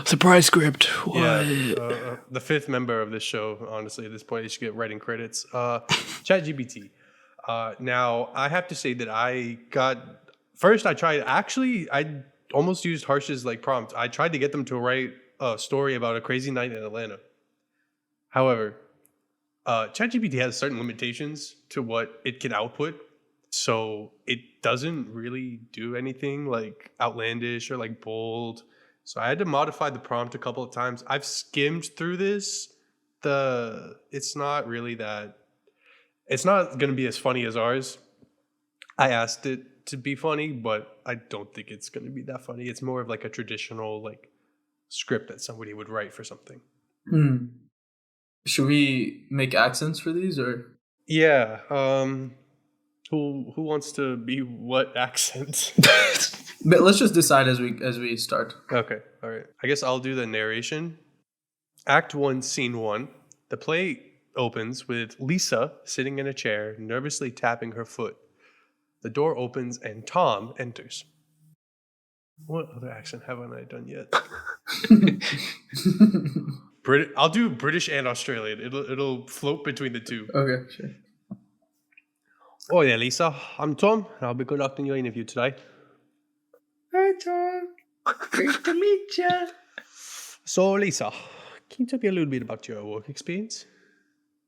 Speaker 2: Surprise script. What?
Speaker 3: the 5th member of this show. Honestly, at this point, you should get writing credits. ChatGPT. Now, I have to say that I almost used Harsh's prompt. I tried to get them to write a story about a crazy night in Atlanta. However, ChatGPT has certain limitations to what it can output. So it doesn't really do anything outlandish or bold. So I had to modify the prompt a couple of times. I've skimmed through this. It's not going to be as funny as ours. I asked it to be funny, but I don't think it's going to be that funny. It's more of a traditional script that somebody would write for something.
Speaker 4: Should we make accents for these, or?
Speaker 3: Yeah. Who wants to be what accent?
Speaker 4: But let's just decide as we start.
Speaker 3: Okay. All right. I guess I'll do the narration. Act 1, Scene 1. The play opens with Lisa sitting in a chair, nervously tapping her foot. The door opens and Tom enters. What other accent haven't I done yet? I'll do British and Australian. It'll float between the two.
Speaker 4: Okay, sure.
Speaker 3: Oh yeah, Lisa. I'm Tom, and I'll be conducting your interview today.
Speaker 1: Hi, Tom. Great to meet ya.
Speaker 3: So, Lisa, can you tell me a little bit about your work experience?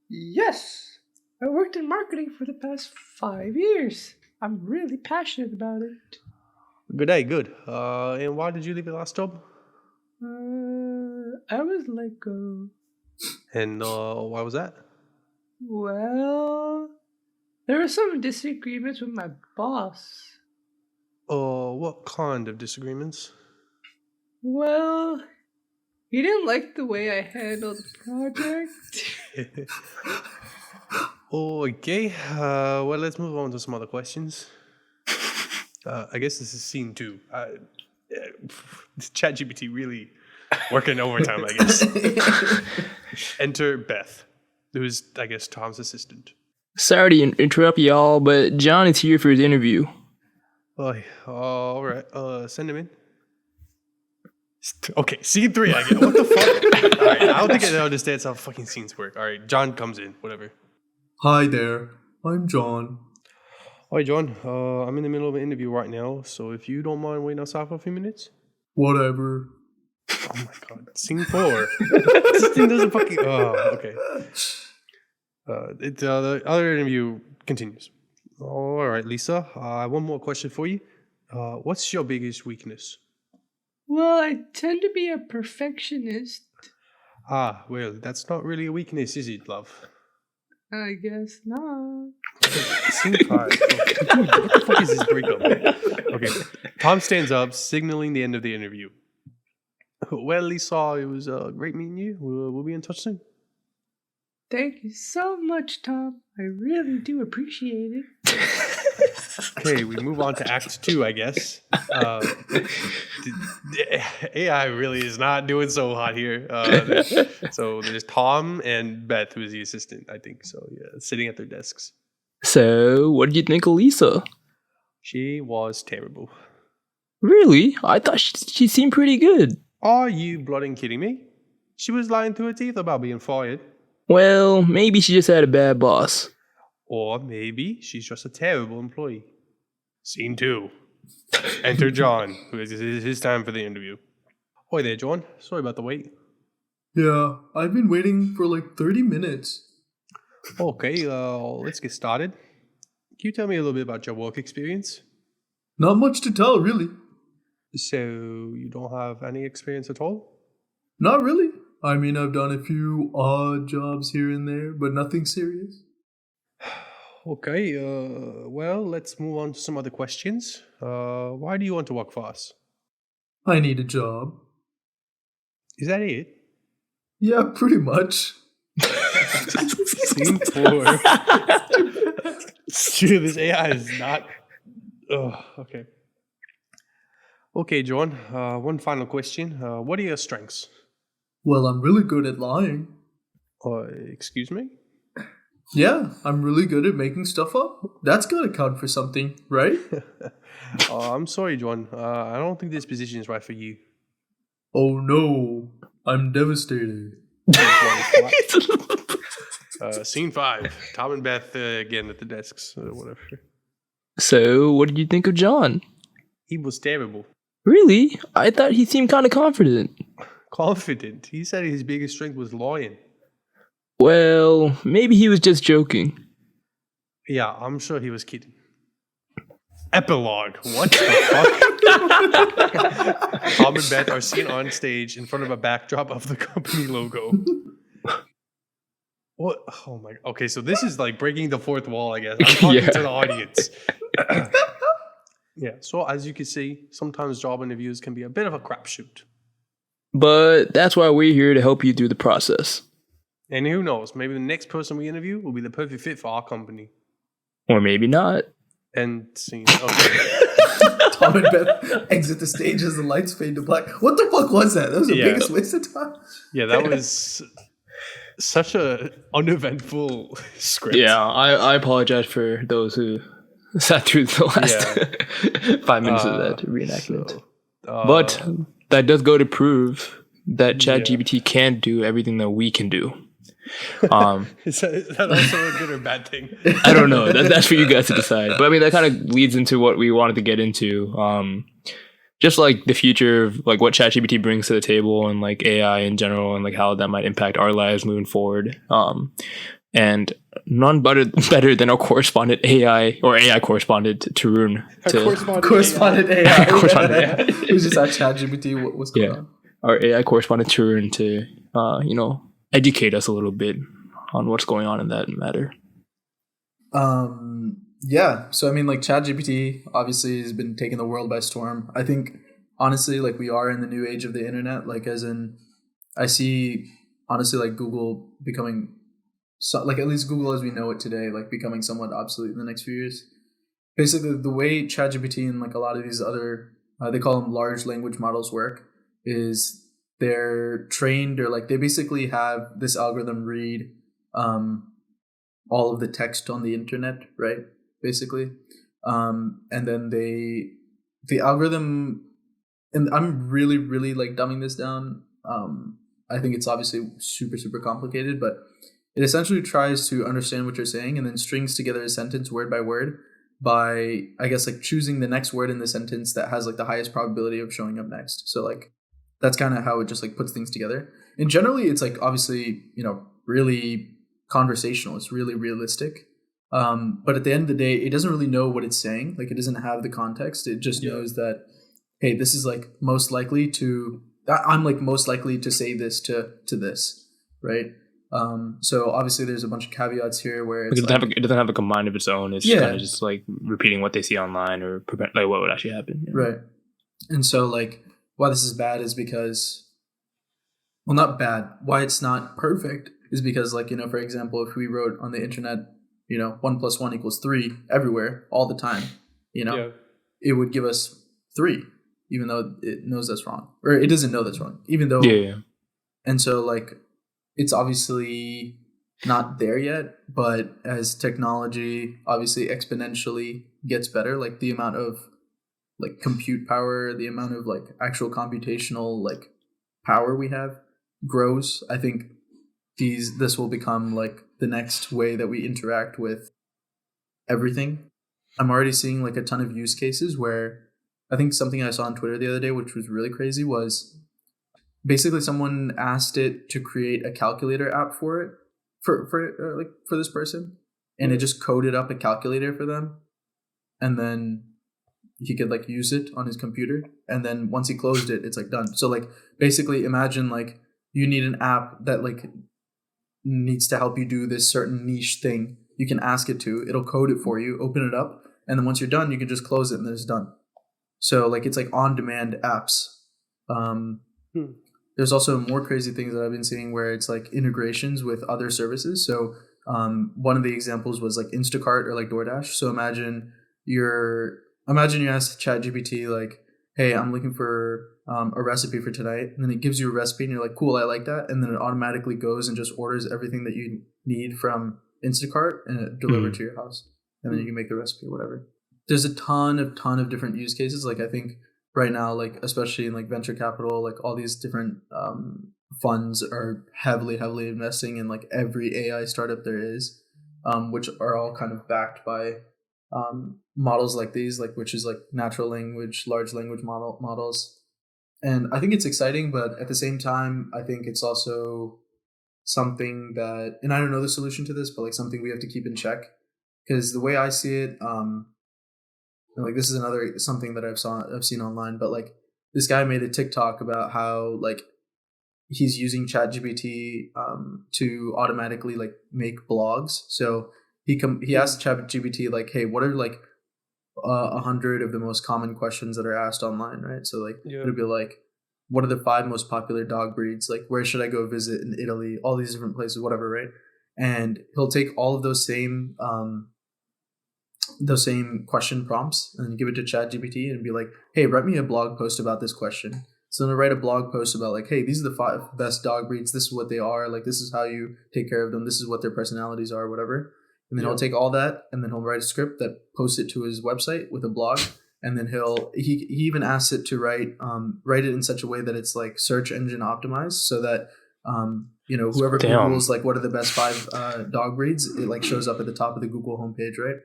Speaker 1: Yes. I worked in marketing for the past 5 years. I'm really passionate about it.
Speaker 3: Good day, good. And why did you leave your last job?
Speaker 1: I was let go.
Speaker 3: And why was that?
Speaker 1: Well, there were some disagreements with my boss.
Speaker 3: What kind of disagreements?
Speaker 1: Well, he didn't like the way I handled the project.
Speaker 3: Okay, well, let's move on to some other questions. I guess this is scene 2. ChatGPT really working overtime, I guess. Enter Beth, who's, I guess, Tom's assistant.
Speaker 2: Sorry to interrupt y'all, but John is here for his interview.
Speaker 3: Oh, all right. Send him in. Okay, scene 3. I get. What the fuck? All right, I don't think I understand how fucking scenes work. All right, John comes in. Whatever.
Speaker 4: Hi there, I'm John.
Speaker 3: Hi, John. I'm in the middle of an interview right now, so if you don't mind waiting outside for a few minutes.
Speaker 4: Whatever.
Speaker 3: Oh my god, scene 4. This thing doesn't fucking. Oh, okay. The other interview continues. All right, Lisa. One more question for you. What's your biggest weakness?
Speaker 1: Well, I tend to be a perfectionist.
Speaker 3: Ah, well, that's not really a weakness, is it, love?
Speaker 1: I guess not.
Speaker 3: Scene 5. Oh, dude, what the fuck is this breakup? Okay. Tom stands up, signaling the end of the interview. Well, Lisa, it was great meeting you. We'll be in touch soon.
Speaker 1: Thank you so much, Tom. I really do appreciate it.
Speaker 3: Okay, we move on to Act 2, I guess. AI really is not doing so hot here. So there's Tom and Beth, who is the assistant, I think. So yeah, sitting at their desks.
Speaker 2: So, what did you think of Lisa?
Speaker 3: She was terrible.
Speaker 2: Really? I thought she seemed pretty good.
Speaker 3: Are you bloody kidding me? She was lying through her teeth about being fired.
Speaker 2: Well, maybe she just had a bad boss.
Speaker 3: Or maybe she's just a terrible employee. Scene 2. Enter John, who is his time for the interview. Oi there, John. Sorry about the wait.
Speaker 4: Yeah, I've been waiting for like 30 minutes.
Speaker 3: Okay, let's get started. Can you tell me a little bit about your work experience?
Speaker 4: Not much to tell, really.
Speaker 3: So, you don't have any experience at all?
Speaker 4: Not really. I mean, I've done a few odd jobs here and there, but nothing serious.
Speaker 3: Okay, well, let's move on to some other questions. Why do you want to work for us?
Speaker 4: I need a job.
Speaker 3: Is that it?
Speaker 4: Yeah, pretty much.
Speaker 3: Scene 4. Dude, this AI is not... okay. Okay, John, one final question. What are your strengths?
Speaker 4: Well, I'm really good at lying.
Speaker 3: Excuse me?
Speaker 4: Yeah, I'm really good at making stuff up. That's gotta count for something, right?
Speaker 3: I'm sorry, John. I don't think this position is right for you.
Speaker 4: Oh no, I'm devastated.
Speaker 3: Scene 5. Tom and Beth again at the desks. Whatever.
Speaker 2: So, what did you think of John?
Speaker 3: He was terrible.
Speaker 2: Really? I thought he seemed kind of confident.
Speaker 3: Confident. He said his biggest strength was lying.
Speaker 2: Well, maybe he was just joking.
Speaker 3: Yeah, I'm sure he was kidding. Epilogue. What the fuck? Tom and Beth are seen on stage in front of a backdrop of the company logo. What? Oh my. Okay, so this is like breaking the fourth wall, I guess. I'm talking to the audience. Yeah, so as you can see, sometimes job interviews can be a bit of a crapshoot.
Speaker 2: But that's why we're here to help you through the process.
Speaker 3: And who knows, maybe the next person we interview will be the perfect fit for our company.
Speaker 2: Or maybe not.
Speaker 3: And scene. Okay.
Speaker 4: Tom and Beth exit the stage as the lights fade to black. What the fuck was that? That was the biggest waste of time.
Speaker 3: Yeah, that was such a uneventful script.
Speaker 2: Yeah, I apologize for those who sat through the last 5 minutes of that reenactment.
Speaker 3: So,
Speaker 2: but that does go to prove that ChatGPT can't do everything that we can do.
Speaker 3: Is that also a good or bad thing?
Speaker 2: I don't know. That's for you guys to decide. But I mean, that kind of leads into what we wanted to get into. Just like the future of like what ChatGPT brings to the table and like AI in general and like how that might impact our lives moving forward. And none better than our correspondent AI or AI correspondent Tarun.
Speaker 4: Correspondent AI. Who's just at ChatGPT? What's going on?
Speaker 2: Our AI correspondent Tarun to educate us a little bit on what's going on in that matter.
Speaker 4: Yeah. So I mean, like ChatGPT obviously has been taking the world by storm. I think honestly, like we are in the new age of the internet. Like as in, I see honestly like Google becoming, like at least Google as we know it today, like becoming somewhat obsolete in the next few years. Basically, the way ChatGPT and like a lot of these other, they call them large language models work, is they're trained or like they basically have this algorithm read all of the text on the internet, right? Basically. And then the algorithm, and I'm really, really like dumbing this down. I think it's obviously super, super complicated, but it essentially tries to understand what you're saying and then strings together a sentence word by word by, I guess, like choosing the next word in the sentence that has like the highest probability of showing up next. So like, that's kind of how it just like puts things together. And generally it's like obviously, really conversational. It's really realistic. But at the end of the day, it doesn't really know what it's saying. Like it doesn't have the context. It just knows that hey, this is like most likely to, I'm like most likely to say this to this, right? So obviously there's a bunch of caveats here where it's
Speaker 2: it doesn't have a mind of its own. It's
Speaker 4: Yeah.
Speaker 2: kind of just like repeating what they see online or like what would actually happen. Yeah.
Speaker 4: right. And so like why this is bad is because, well, not bad. Why it's not perfect is because, like, you know, for example, if we wrote on the internet, you know, 1 + 1 = 3 everywhere all the time, you know,
Speaker 3: Yeah.
Speaker 4: it would give us 3, even though it knows that's wrong, or it doesn't know that's wrong, even though.
Speaker 2: Yeah.
Speaker 4: And so like it's obviously not there yet, but as technology obviously exponentially gets better, like the amount of like compute power, the amount of like actual computational like power we have grows, I think this will become like the next way that we interact with everything. I'm already seeing like a ton of use cases where I think something I saw on Twitter the other day, which was really crazy, was basically someone asked it to create a calculator app for it, for this person, and it just coded up a calculator for them, and then he could like use it on his computer, and then once he closed it, it's like done. So like basically imagine like you need an app that like needs to help you do this certain niche thing. You can ask it to, it'll code it for you, open it up, and then once you're done, you can just close it and then it's done. So like it's like on-demand apps. There's also more crazy things that I've been seeing where it's like integrations with other services. So one of the examples was like Instacart or like DoorDash. So imagine you ask ChatGPT like, hey, I'm looking for a recipe for tonight, and then it gives you a recipe and you're like, cool, I like that, and then it automatically goes and just orders everything that you need from Instacart and it delivered to your house, and then you can make the recipe or whatever. There's a ton of different use cases. Like I think right now, like especially in like venture capital, like all these different funds are heavily investing in like every AI startup there is, which are all kind of backed by models like these, like which is like natural language, large language models. And I think it's exciting, but at the same time, I think it's also something that, and I don't know the solution to this, but like something we have to keep in check, because the way I see it, like this is something that I've seen online, but like this guy made a TikTok about how like he's using ChatGPT to automatically like make blogs. So he asked ChatGPT like, hey, what are like 100 of the most common questions that are asked online, right? So like it'll be like, what are the 5 most popular dog breeds? Like where should I go visit in Italy? All these different places, whatever, right? And he'll take all of those same question prompts and give it to ChatGPT and be like, hey, write me a blog post about this question. So then I'll write a blog post about like, hey, these are the 5 best dog breeds. This is what they are. Like, this is how you take care of them. This is what their personalities are, whatever. And then he'll take all that and then he'll write a script that posts it to his website with a blog. And then he even asks it to write it in such a way that it's like search engine optimized, so that whoever Googles like what are the best 5 dog breeds, it like shows up at the top of the Google homepage, right?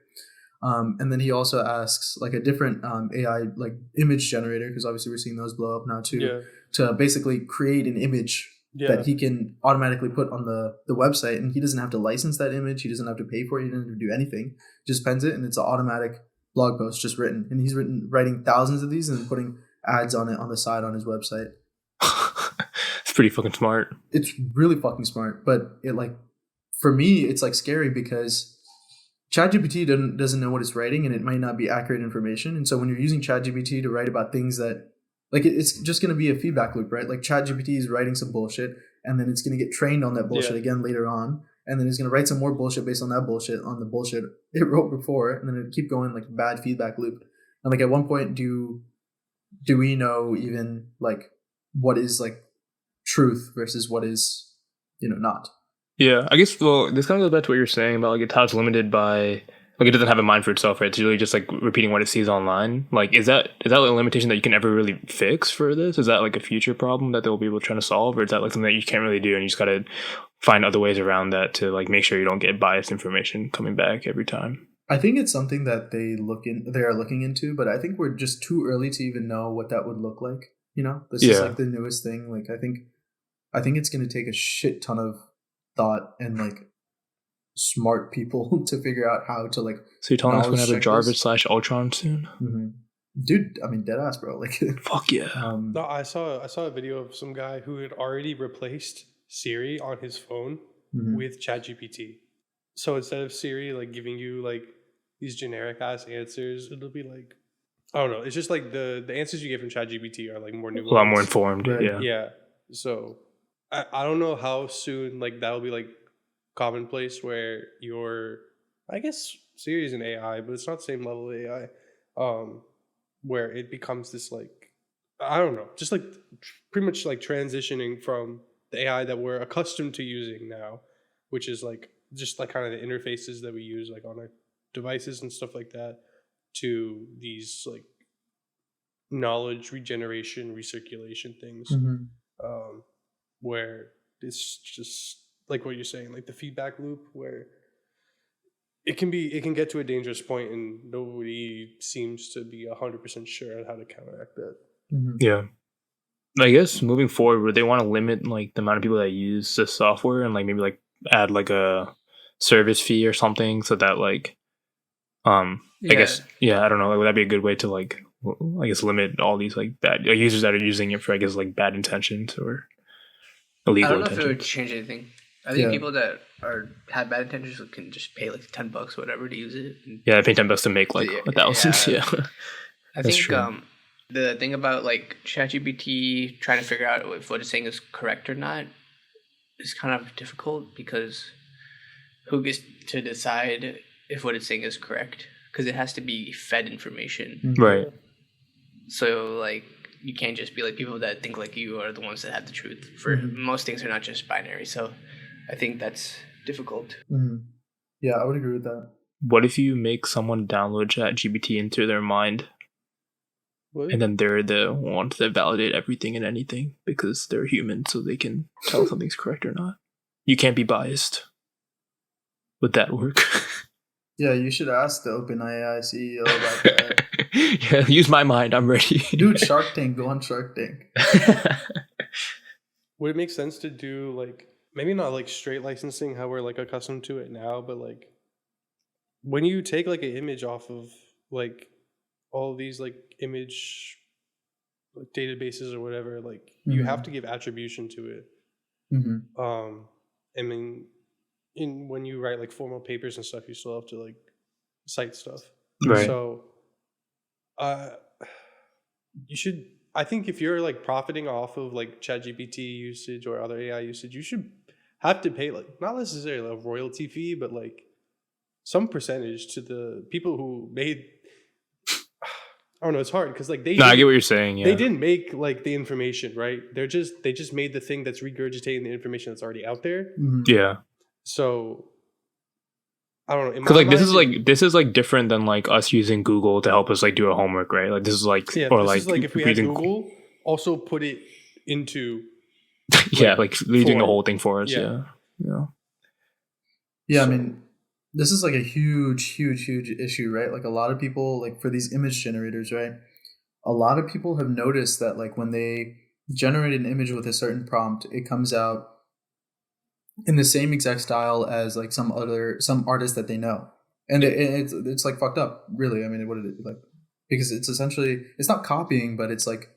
Speaker 4: And then he also asks like a different AI like image generator, because obviously we're seeing those blow up now too, to basically create an image that he can automatically put on the website, and he doesn't have to license that image, he doesn't have to pay for it, he doesn't have to do anything, just pens it and it's an automatic blog post just written. And he's writing thousands of these and putting ads on it on the side on his website.
Speaker 2: It's pretty fucking smart.
Speaker 4: It's really fucking smart, but it like, for me, it's like scary because ChatGPT doesn't know what it's writing, and it might not be accurate information. And so when you're using ChatGPT to write about things that, like, it's just going to be a feedback loop, right? Like ChatGPT is writing some bullshit, and then it's going to get trained on that bullshit again later on, and then it's going to write some more bullshit based on that bullshit on the bullshit it wrote before, and then it keep going like bad feedback loop. And like at one point, do we know even like what is like truth versus what is not?
Speaker 2: Yeah, I guess, well, this kind of goes back to what you're saying about, like, how it's limited by, like, it doesn't have a mind for itself, right? It's really just, like, repeating what it sees online. Like, is that like, a limitation that you can ever really fix for this? Is that, like, a future problem that they'll be able to try to solve? Or is that, like, something that you can't really do and you just got to find other ways around that to, like, make sure you don't get biased information coming back every time?
Speaker 4: I think it's something that they are looking into, but I think we're just too early to even know what that would look like. This is, like, the newest thing. Like, I think it's going to take a shit ton of thought and like smart people to figure out how to like.
Speaker 2: So you're telling us we're gonna have a Jarvis / Ultron soon?
Speaker 4: Mm-hmm. Dude, I mean, dead ass, bro. Like,
Speaker 2: Fuck yeah.
Speaker 3: No, I saw a video of some guy who had already replaced Siri on his phone
Speaker 4: Mhm.
Speaker 3: with ChatGPT. So instead of Siri like giving you like these generic ass answers, it'll be like, I don't know. It's just like the answers you get from ChatGPT are like more nuanced.
Speaker 2: A lot more informed.
Speaker 4: Right.
Speaker 2: Yeah.
Speaker 3: Yeah. So I don't know how soon like that'll be like commonplace where I guess Siri is an AI, but it's not the same level of AI. Where it becomes this like, I don't know, just like pretty much like transitioning from the AI that we're accustomed to using now, which is like just like kind of the interfaces that we use like on our devices and stuff like that, to these like knowledge regeneration, recirculation things,
Speaker 4: Mhm.
Speaker 3: where it's just like what you're saying, like the feedback loop where it can get to a dangerous point and nobody seems to be 100% sure on how to counteract that.
Speaker 4: Mhm.
Speaker 2: Yeah. I guess moving forward, would they want to limit like the amount of people that use the software and like maybe like add like a service fee or something so that like I guess I don't know, like, would that be a good way to like I guess limit all these like bad users that are using it for I guess like bad intentions or
Speaker 1: I
Speaker 2: illegal
Speaker 1: don't know if it would
Speaker 2: intentions?
Speaker 1: change anything. I think
Speaker 4: Yeah.
Speaker 1: people that have bad intentions can just pay like $10 or whatever to use it. And
Speaker 2: Yeah, I pay $10 to make like
Speaker 1: Yeah,
Speaker 2: 1,000. Yeah.
Speaker 1: I
Speaker 2: That's
Speaker 1: think
Speaker 2: true.
Speaker 1: the thing about like ChatGPT trying to figure out if what it's saying is correct or not is kind of difficult because who gets to decide if what it's saying is correct? Because it has to be fed information.
Speaker 2: Right.
Speaker 1: So like you can't just be like people that think like you are the ones that have the truth. For most things are not just binary. So I think that's difficult.
Speaker 4: Mhm. Yeah, I would agree with that.
Speaker 2: What if you make someone download ChatGPT into their mind
Speaker 3: What?
Speaker 2: and then they're the ones that validate everything and anything because they're human, so they can tell if something's correct or not? You can't be biased. Would that work?
Speaker 4: Yeah, you should ask the OpenAI CEO about that.
Speaker 2: Yeah, use my mind. I'm ready.
Speaker 4: Dude, Shark Tank, go on Shark Tank.
Speaker 3: Would it make sense to do like maybe not like straight licensing how we're like accustomed to it now, but like when you take like an image off of like all these like image like databases or whatever, like you have to give attribution to it.
Speaker 4: Mm-hmm.
Speaker 3: I mean, when you write like formal papers and stuff, you still have to like cite stuff.
Speaker 2: Right.
Speaker 3: So, you should. I think if you're like profiting off of like ChatGPT usage or other AI usage, you should have to pay like not necessarily a royalty fee, but like some percentage to the people who made. I don't know. It's hard because like
Speaker 2: I get what you're saying. Yeah.
Speaker 3: they didn't make like the information, right? They just made the thing that's regurgitating the information that's already out there.
Speaker 4: Mm-hmm.
Speaker 2: Yeah.
Speaker 3: So I don't know.
Speaker 2: Because like this is like different than like us using Google to help us like do our homework, right? Like this is like
Speaker 3: yeah,
Speaker 2: or
Speaker 3: this
Speaker 2: like
Speaker 3: is like if we had
Speaker 2: using
Speaker 3: Google also put it into
Speaker 2: yeah, like doing the
Speaker 3: form.
Speaker 2: whole thing for us.
Speaker 3: Yeah.
Speaker 2: Yeah.
Speaker 4: Yeah, I mean, this is like a huge issue, right? Like a lot of people, like for these image generators, right? A lot of people have noticed that like when they generate an image with a certain prompt, it comes out in the same exact style as like some artist that they know, and it's like fucked up, really. I mean, what it like because it's essentially it's not copying, but it's like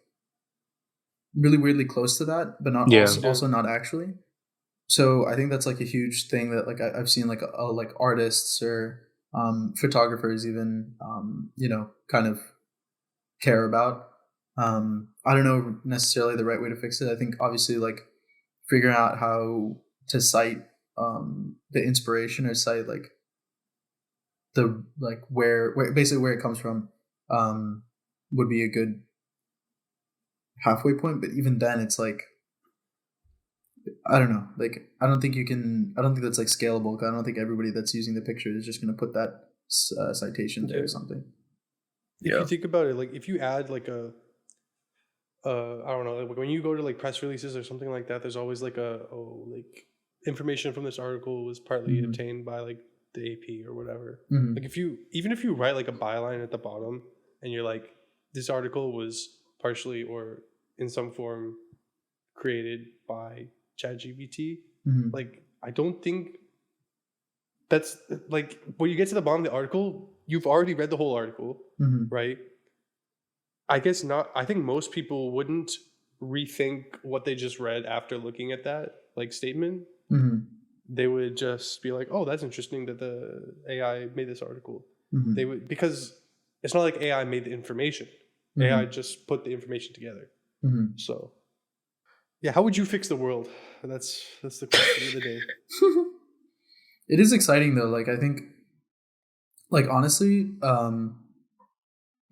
Speaker 4: really weirdly close to that, but not also not actually. So I think that's like a huge thing that like I've seen like like artists or photographers even kind of care about. I don't know necessarily the right way to fix it. I think obviously like figuring out how to cite the inspiration or cite like the like where basically where it comes from would be a good halfway point. But even then, it's like I don't know. Like I don't think that's like scalable. I don't think everybody that's using the picture is just going to put that citation there or something.
Speaker 3: If you think about it, like if you add like a I don't know, like when you go to like press releases or something like that, there's always like like information from this article was partly obtained by like the AP or whatever.
Speaker 4: Mm-hmm.
Speaker 3: Like even if you write like a byline at the bottom and you're like, this article was partially or in some form created by ChatGPT, like I don't think that's like when you get to the bottom of the article, you've already read the whole article, right? I guess not. I think most people wouldn't rethink what they just read after looking at that like statement.
Speaker 4: Mm-hmm.
Speaker 3: They would just be like, "Oh, that's interesting that the AI made this article."
Speaker 4: Mm-hmm.
Speaker 3: They would, because it's not like AI made the information.
Speaker 4: Mm-hmm.
Speaker 3: AI just put the information together.
Speaker 4: Mm-hmm.
Speaker 3: So, yeah, how would you fix the world? That's the question of the day.
Speaker 4: It is exciting though. Like I think, like honestly,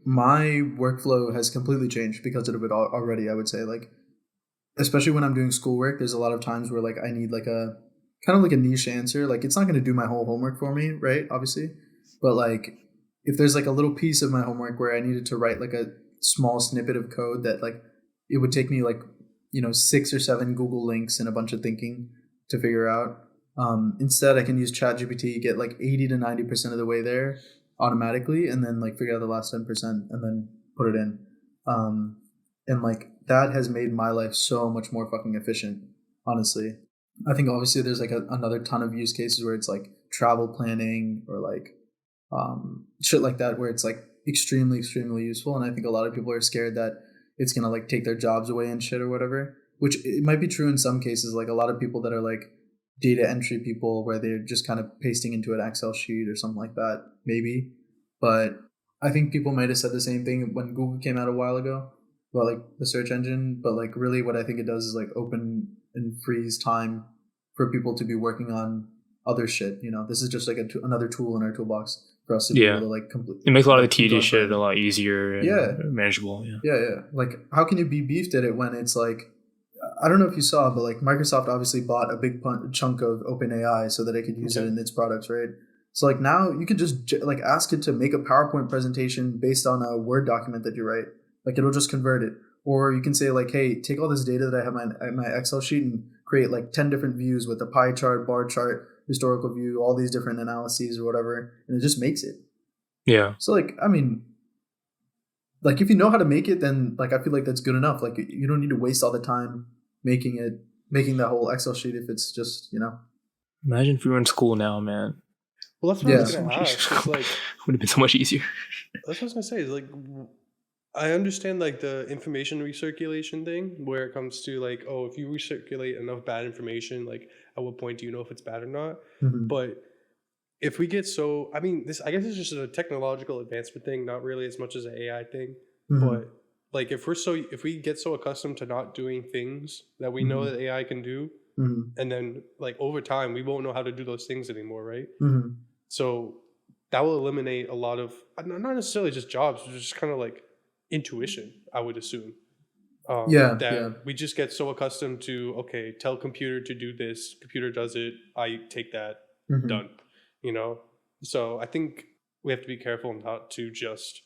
Speaker 4: my workflow has completely changed because of it already. I would say, like, especially when I'm doing schoolwork, there's a lot of times where like I need like a kind of like a niche answer. Like it's not going to do my whole homework for me, right? Obviously, but like if there's like a little piece of my homework where I needed to write like a small snippet of code that like it would take me like 6 or 7 Google links and a bunch of thinking to figure out. Instead, I can use ChatGPT, get like 80 to 90% of the way there automatically, and then like figure out the last 10% and then put it in. And like that has made my life so much more fucking efficient, honestly. I think obviously there's like another ton of use cases where it's like travel planning or like shit like that, where it's like extremely, extremely useful. And I think a lot of people are scared that it's going to like take their jobs away and shit or whatever, which it might be true in some cases. Like a lot of people that are like data entry people where they're just kind of pasting into an Excel sheet or something like that, maybe. But I think people might have said the same thing when Google came out a while ago about like the search engine. But like really what I think it does is like open and freeze time for people to be working on other shit. This is just like another tool in our toolbox for us to be able to like complete.
Speaker 2: It makes a lot of the tedious shit a lot easier and manageable.
Speaker 4: Yeah. Like how can you be beefed at it when it's like, I don't know if you saw, but like Microsoft obviously bought a big chunk of OpenAI so that it could use it in its products, right? So like now you could just like ask it to make a PowerPoint presentation based on a Word document that you write. Like it'll just convert it. Or you can say like, hey, take all this data that I have in my Excel sheet and create like 10 different views with a pie chart, bar chart, historical view, all these different analyses or whatever. And it just makes it.
Speaker 2: Yeah.
Speaker 4: So like, I mean, like if you know how to make it, then like I feel like that's good enough. Like you don't need to waste all the time making that whole Excel sheet if it's just,
Speaker 2: Imagine if we were in school now, man.
Speaker 3: Well, that's what I was going to ask. It's like,
Speaker 2: would have been so much easier.
Speaker 3: That's what I was going to say. Is like, I understand like the information recirculation thing where it comes to like, oh, if you recirculate enough bad information, like at what point do you know if it's bad or not?
Speaker 4: Mm-hmm.
Speaker 3: But if we get I guess it's just a technological advancement thing, not really as much as an AI thing.
Speaker 4: Mm-hmm.
Speaker 3: But like if we get so accustomed to not doing things that we know that AI can do, and then like over time we won't know how to do those things anymore, right?
Speaker 4: Mm-hmm.
Speaker 3: So that will eliminate a lot of not necessarily just jobs, but just kind of like intuition, I would assume. We just get so accustomed to, okay, tell computer to do this, computer does it, I take that, done. So I think we have to be careful not to just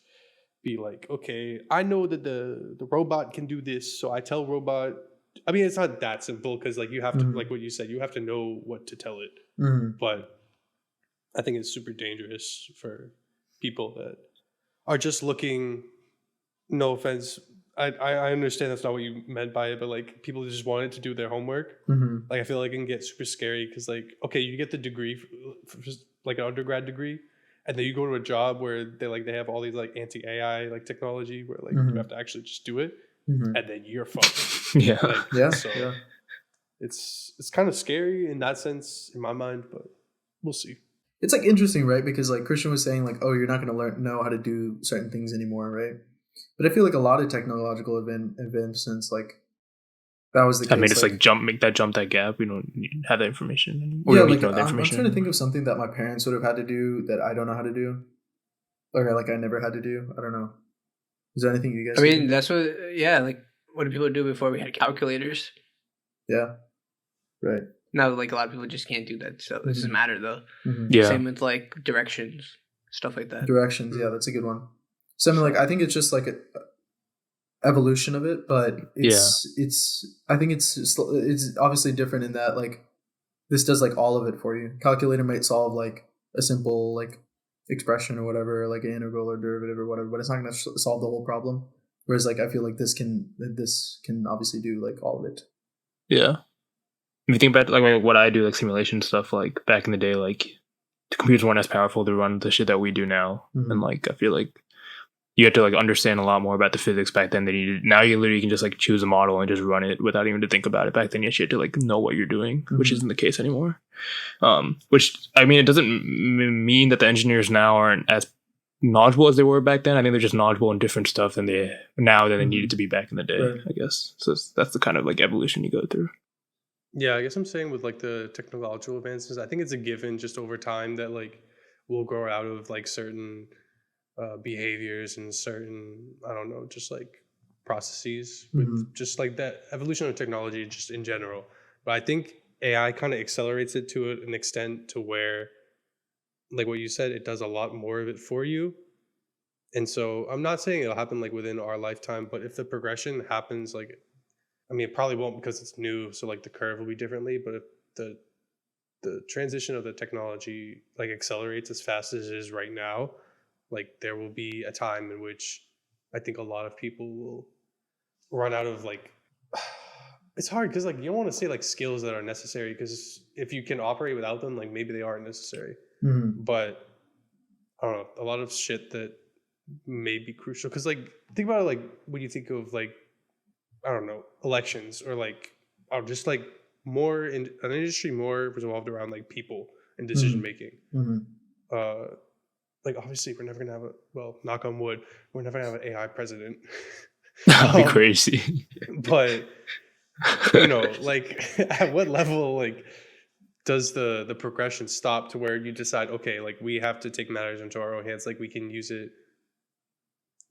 Speaker 3: be like, okay, I know that the robot can do this, so I tell robot. I mean, it's not that simple because like you have to, like what you said, you have to know what to tell it. But I think it's super dangerous for people that are just looking. No offense, I understand that's not what you meant by it, but like people just wanted to do their homework. Like I feel like it can get super scary because like, okay, you get the degree for like an undergrad degree, and then you go to a job where they have all these like anti-AI like technology where like you have to actually just do it, and then you're fucked. It's kind of scary in that sense in my mind, but we'll see.
Speaker 4: It's like interesting, right? Because like Christian was saying, like, oh, you're not going to know how to do certain things anymore, right? But I feel like a lot of technological advancements, like that was the case.
Speaker 2: I mean, it's like make that gap. We don't have that information anymore.
Speaker 4: Yeah, like I'm trying to think of something that my parents would have had to do that I don't know how to do, or like I never had to do. I don't know. Is there anything you guys?
Speaker 1: I mean, that's what. Yeah, like what did people do before we had calculators?
Speaker 4: Yeah. Right.
Speaker 1: Now, like a lot of people just can't do that, so it doesn't matter though.
Speaker 2: Yeah.
Speaker 1: Same with like directions, stuff like that.
Speaker 4: Directions, yeah, that's a good one. So I mean, like I think it's just like an evolution of it, but I think it's obviously different in that like this does like all of it for you. Calculator might solve like a simple like expression or whatever, like an integral or derivative or whatever, but it's not going to solve the whole problem. Whereas like I feel like this can obviously do like all of it.
Speaker 2: Yeah. If you think about like what I do, like simulation stuff, like back in the day, like the computers weren't as powerful to run the shit that we do now, and like I feel like you had to like understand a lot more about the physics back then than you did. Now you literally can just like choose a model and just run it without even to think about it. Back then you actually had to like know what you're doing, which isn't the case anymore. Which I mean, it doesn't mean that the engineers now aren't as knowledgeable as they were back then. I think they're just knowledgeable in different stuff than they needed to be back in the day.
Speaker 4: Right.
Speaker 2: I guess so. That's the kind of like evolution you go through.
Speaker 3: Yeah, I guess I'm saying with like the technological advances, I think it's a given just over time that like we'll grow out of like certain behaviors and certain, I don't know, just like processes with just like that evolution of technology just in general. But I think AI kind of accelerates it to an extent to where, like what you said, it does a lot more of it for you. And so I'm not saying it'll happen like within our lifetime, but if the progression happens, like, I mean, it probably won't because it's new, so like the curve will be differently. But if the transition of the technology like accelerates as fast as it is right now, like there will be a time in which I think a lot of people will run out of like. It's hard because like you don't want to say like skills that are necessary, because if you can operate without them, like maybe they aren't necessary. But I don't know, a lot of shit that may be crucial, because like think about it, like when you think of like, I don't know, elections or like, or just like more in an industry more revolved around like people and decision making. Like obviously we're never gonna have knock on wood, we're never gonna have an AI president.
Speaker 2: That'd be crazy.
Speaker 3: But you know, like at what level like does the progression stop to where you decide, okay, like we have to take matters into our own hands, like we can use it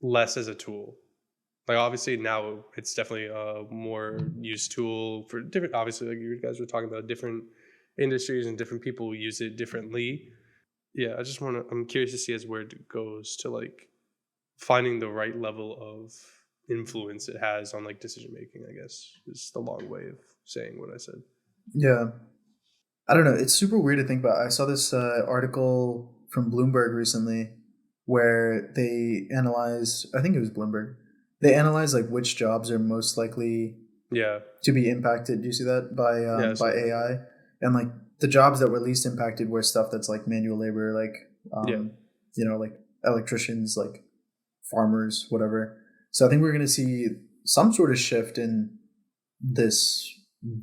Speaker 3: less as a tool. Like obviously now it's definitely a more used tool for different, obviously like you guys were talking about, different industries and different people use it differently. Yeah, I'm curious to see as where it goes to like finding the right level of influence it has on like decision making, I guess, is the long way of saying what I said.
Speaker 4: Yeah. I don't know. It's super weird to think about. I saw this article from Bloomberg recently where they analyzed, I think it was Bloomberg. They analyzed like which jobs are most likely to be impacted. Do you see that by AI? And like the jobs that were least impacted were stuff that's like manual labor, like you know, like electricians, like farmers, whatever. So I think we're going to see some sort of shift in this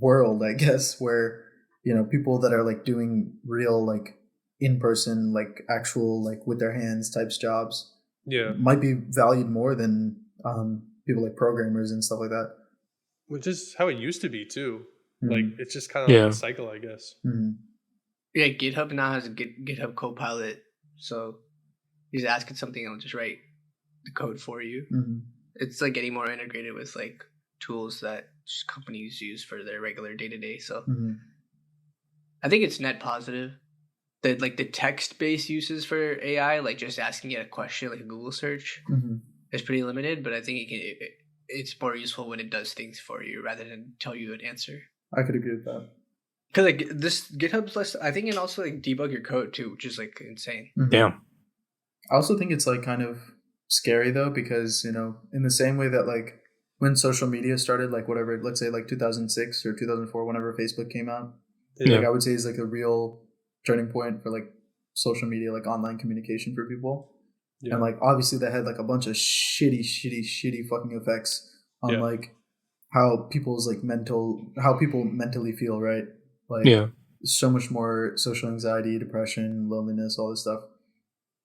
Speaker 4: world, I guess, where, you know, people that are like doing real, like in person, like actual, like with their hands types jobs might be valued more than people like programmers and stuff like that.
Speaker 3: Which is how it used to be too. Like it's just kind of like a cycle, I guess.
Speaker 1: Yeah, GitHub now has a GitHub Copilot, so you just ask it something, it'll just write the code for you. It's like getting more integrated with like tools that just companies use for their regular day-to-day. So I think it's net positive. The like the text-based uses for AI, like just asking it a question like a Google search, is pretty limited. But I think it's more useful when it does things for you rather than tell you an answer.
Speaker 4: I could agree with that.
Speaker 1: Because like this GitHub's list, I think it also like debug your code too, which is like insane.
Speaker 2: Damn.
Speaker 4: I also think it's like kind of scary though, because, you know, in the same way that like when social media started, like whatever, let's say like 2006 or 2004, whenever Facebook came out, like I would say is like a real turning point for like social media, like online communication for people. And like obviously that had like a bunch of shitty fucking effects on like how people's like how people mentally feel, right? Like so much more social anxiety, depression, loneliness, all this stuff.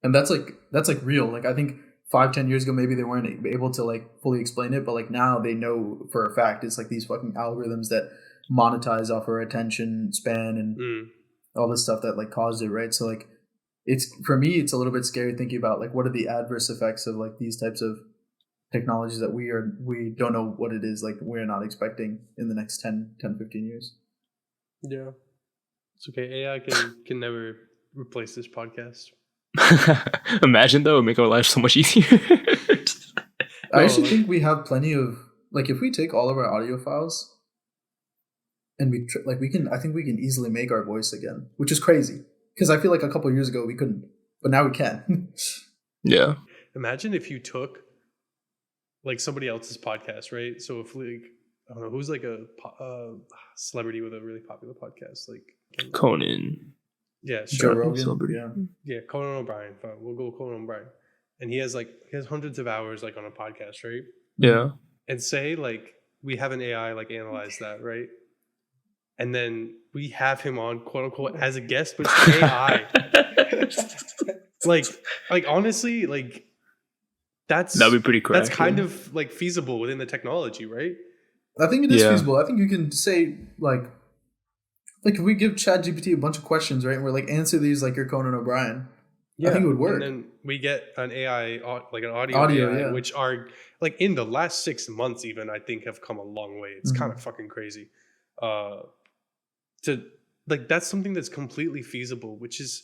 Speaker 4: And that's like real. Like I think 5-10 years ago maybe they weren't able to like fully explain it, but like now they know for a fact it's like these fucking algorithms that monetize off our attention span and all this stuff that like caused it, right? So like it's, for me, it's a little bit scary thinking about like what are the adverse effects of like these types of technologies that we don't know what it is, like we're not expecting in the next 10 15 years.
Speaker 3: Yeah, it's okay. AI can never replace this podcast.
Speaker 2: Imagine though, it would make our life so much easier.
Speaker 4: I actually think we have plenty of, like, if we take all of our audio files and I think we can easily make our voice again, which is crazy because I feel like a couple of years ago we couldn't, but now we can.
Speaker 2: Yeah.
Speaker 3: Imagine if you took like somebody else's podcast, right? So if like, I don't know, who's like a celebrity with a really popular podcast, like
Speaker 2: Conan.
Speaker 3: Yeah,
Speaker 4: Joe
Speaker 3: sure.
Speaker 4: Rogan.
Speaker 2: Celebrity.
Speaker 3: Yeah, Conan O'Brien. Fine. We'll go Conan O'Brien. and he has hundreds of hours like on a podcast, right?
Speaker 2: Yeah.
Speaker 3: And say like we have an AI like analyze that, right? And then we have him on quote unquote as a guest, but it's AI. like honestly, like
Speaker 2: that'd be pretty crazy.
Speaker 3: That's kind of like feasible within the technology, right?
Speaker 4: I think it is feasible. I think you can say like if we give ChatGPT a bunch of questions, right, and we're like answer these like you're Conan O'Brien. Yeah, I think it would work.
Speaker 3: And then we get an AI, like an audio AI, which are like in the last 6 months, even I think have come a long way. It's kind of fucking crazy. To like that's something that's completely feasible, which is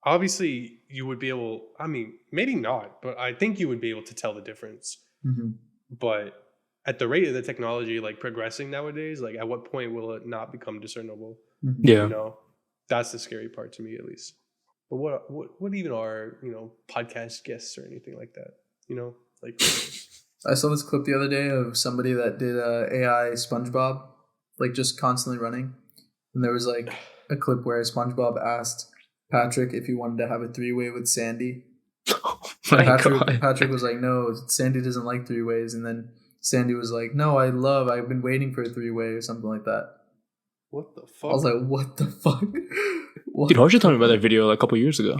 Speaker 3: obviously you would be able. I mean, maybe not, but I think you would be able to tell the difference. But at the rate of the technology like progressing nowadays, like at what point will it not become discernible?
Speaker 2: Yeah,
Speaker 3: you know, that's the scary part to me, at least. But what even are, you know, podcast guests or anything like that? You know, like
Speaker 4: I saw this clip the other day of somebody that did AI SpongeBob, like just constantly running, and there was like a clip where SpongeBob asked Patrick if he wanted to have a 3-way with Sandy.
Speaker 2: Oh my God.
Speaker 4: Patrick was like, no, Sandy doesn't like 3-ways, and then Sandy was like, no, I've been waiting for a 3-way or something like that.
Speaker 3: What the fuck?
Speaker 4: I was like, what the fuck? What?
Speaker 2: Dude, Harsha told me about that video like a couple years ago.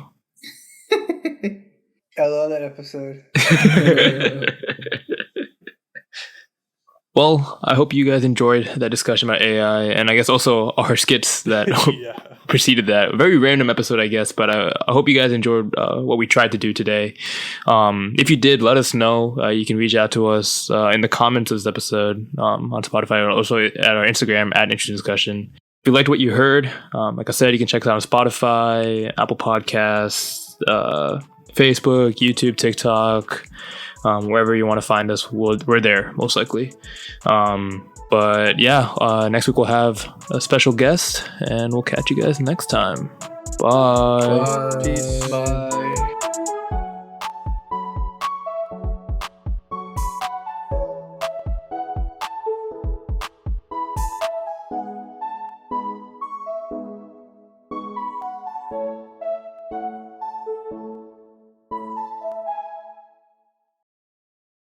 Speaker 1: I love that episode.
Speaker 2: Well, I hope you guys enjoyed that discussion about AI, and I guess also our skits that preceded that. Very random episode, I guess, but I hope you guys enjoyed what we tried to do today. If you did, let us know. You can reach out to us in the comments of this episode on Spotify, and also at our Instagram at Interesting Discussion. If you liked what you heard, like I said, you can check us out on Spotify, Apple Podcasts, Facebook, YouTube, TikTok. Wherever you want to find us, we're there, most likely. But yeah, next week we'll have a special guest, and we'll catch you guys next time. Bye.
Speaker 4: Peace.
Speaker 1: Bye.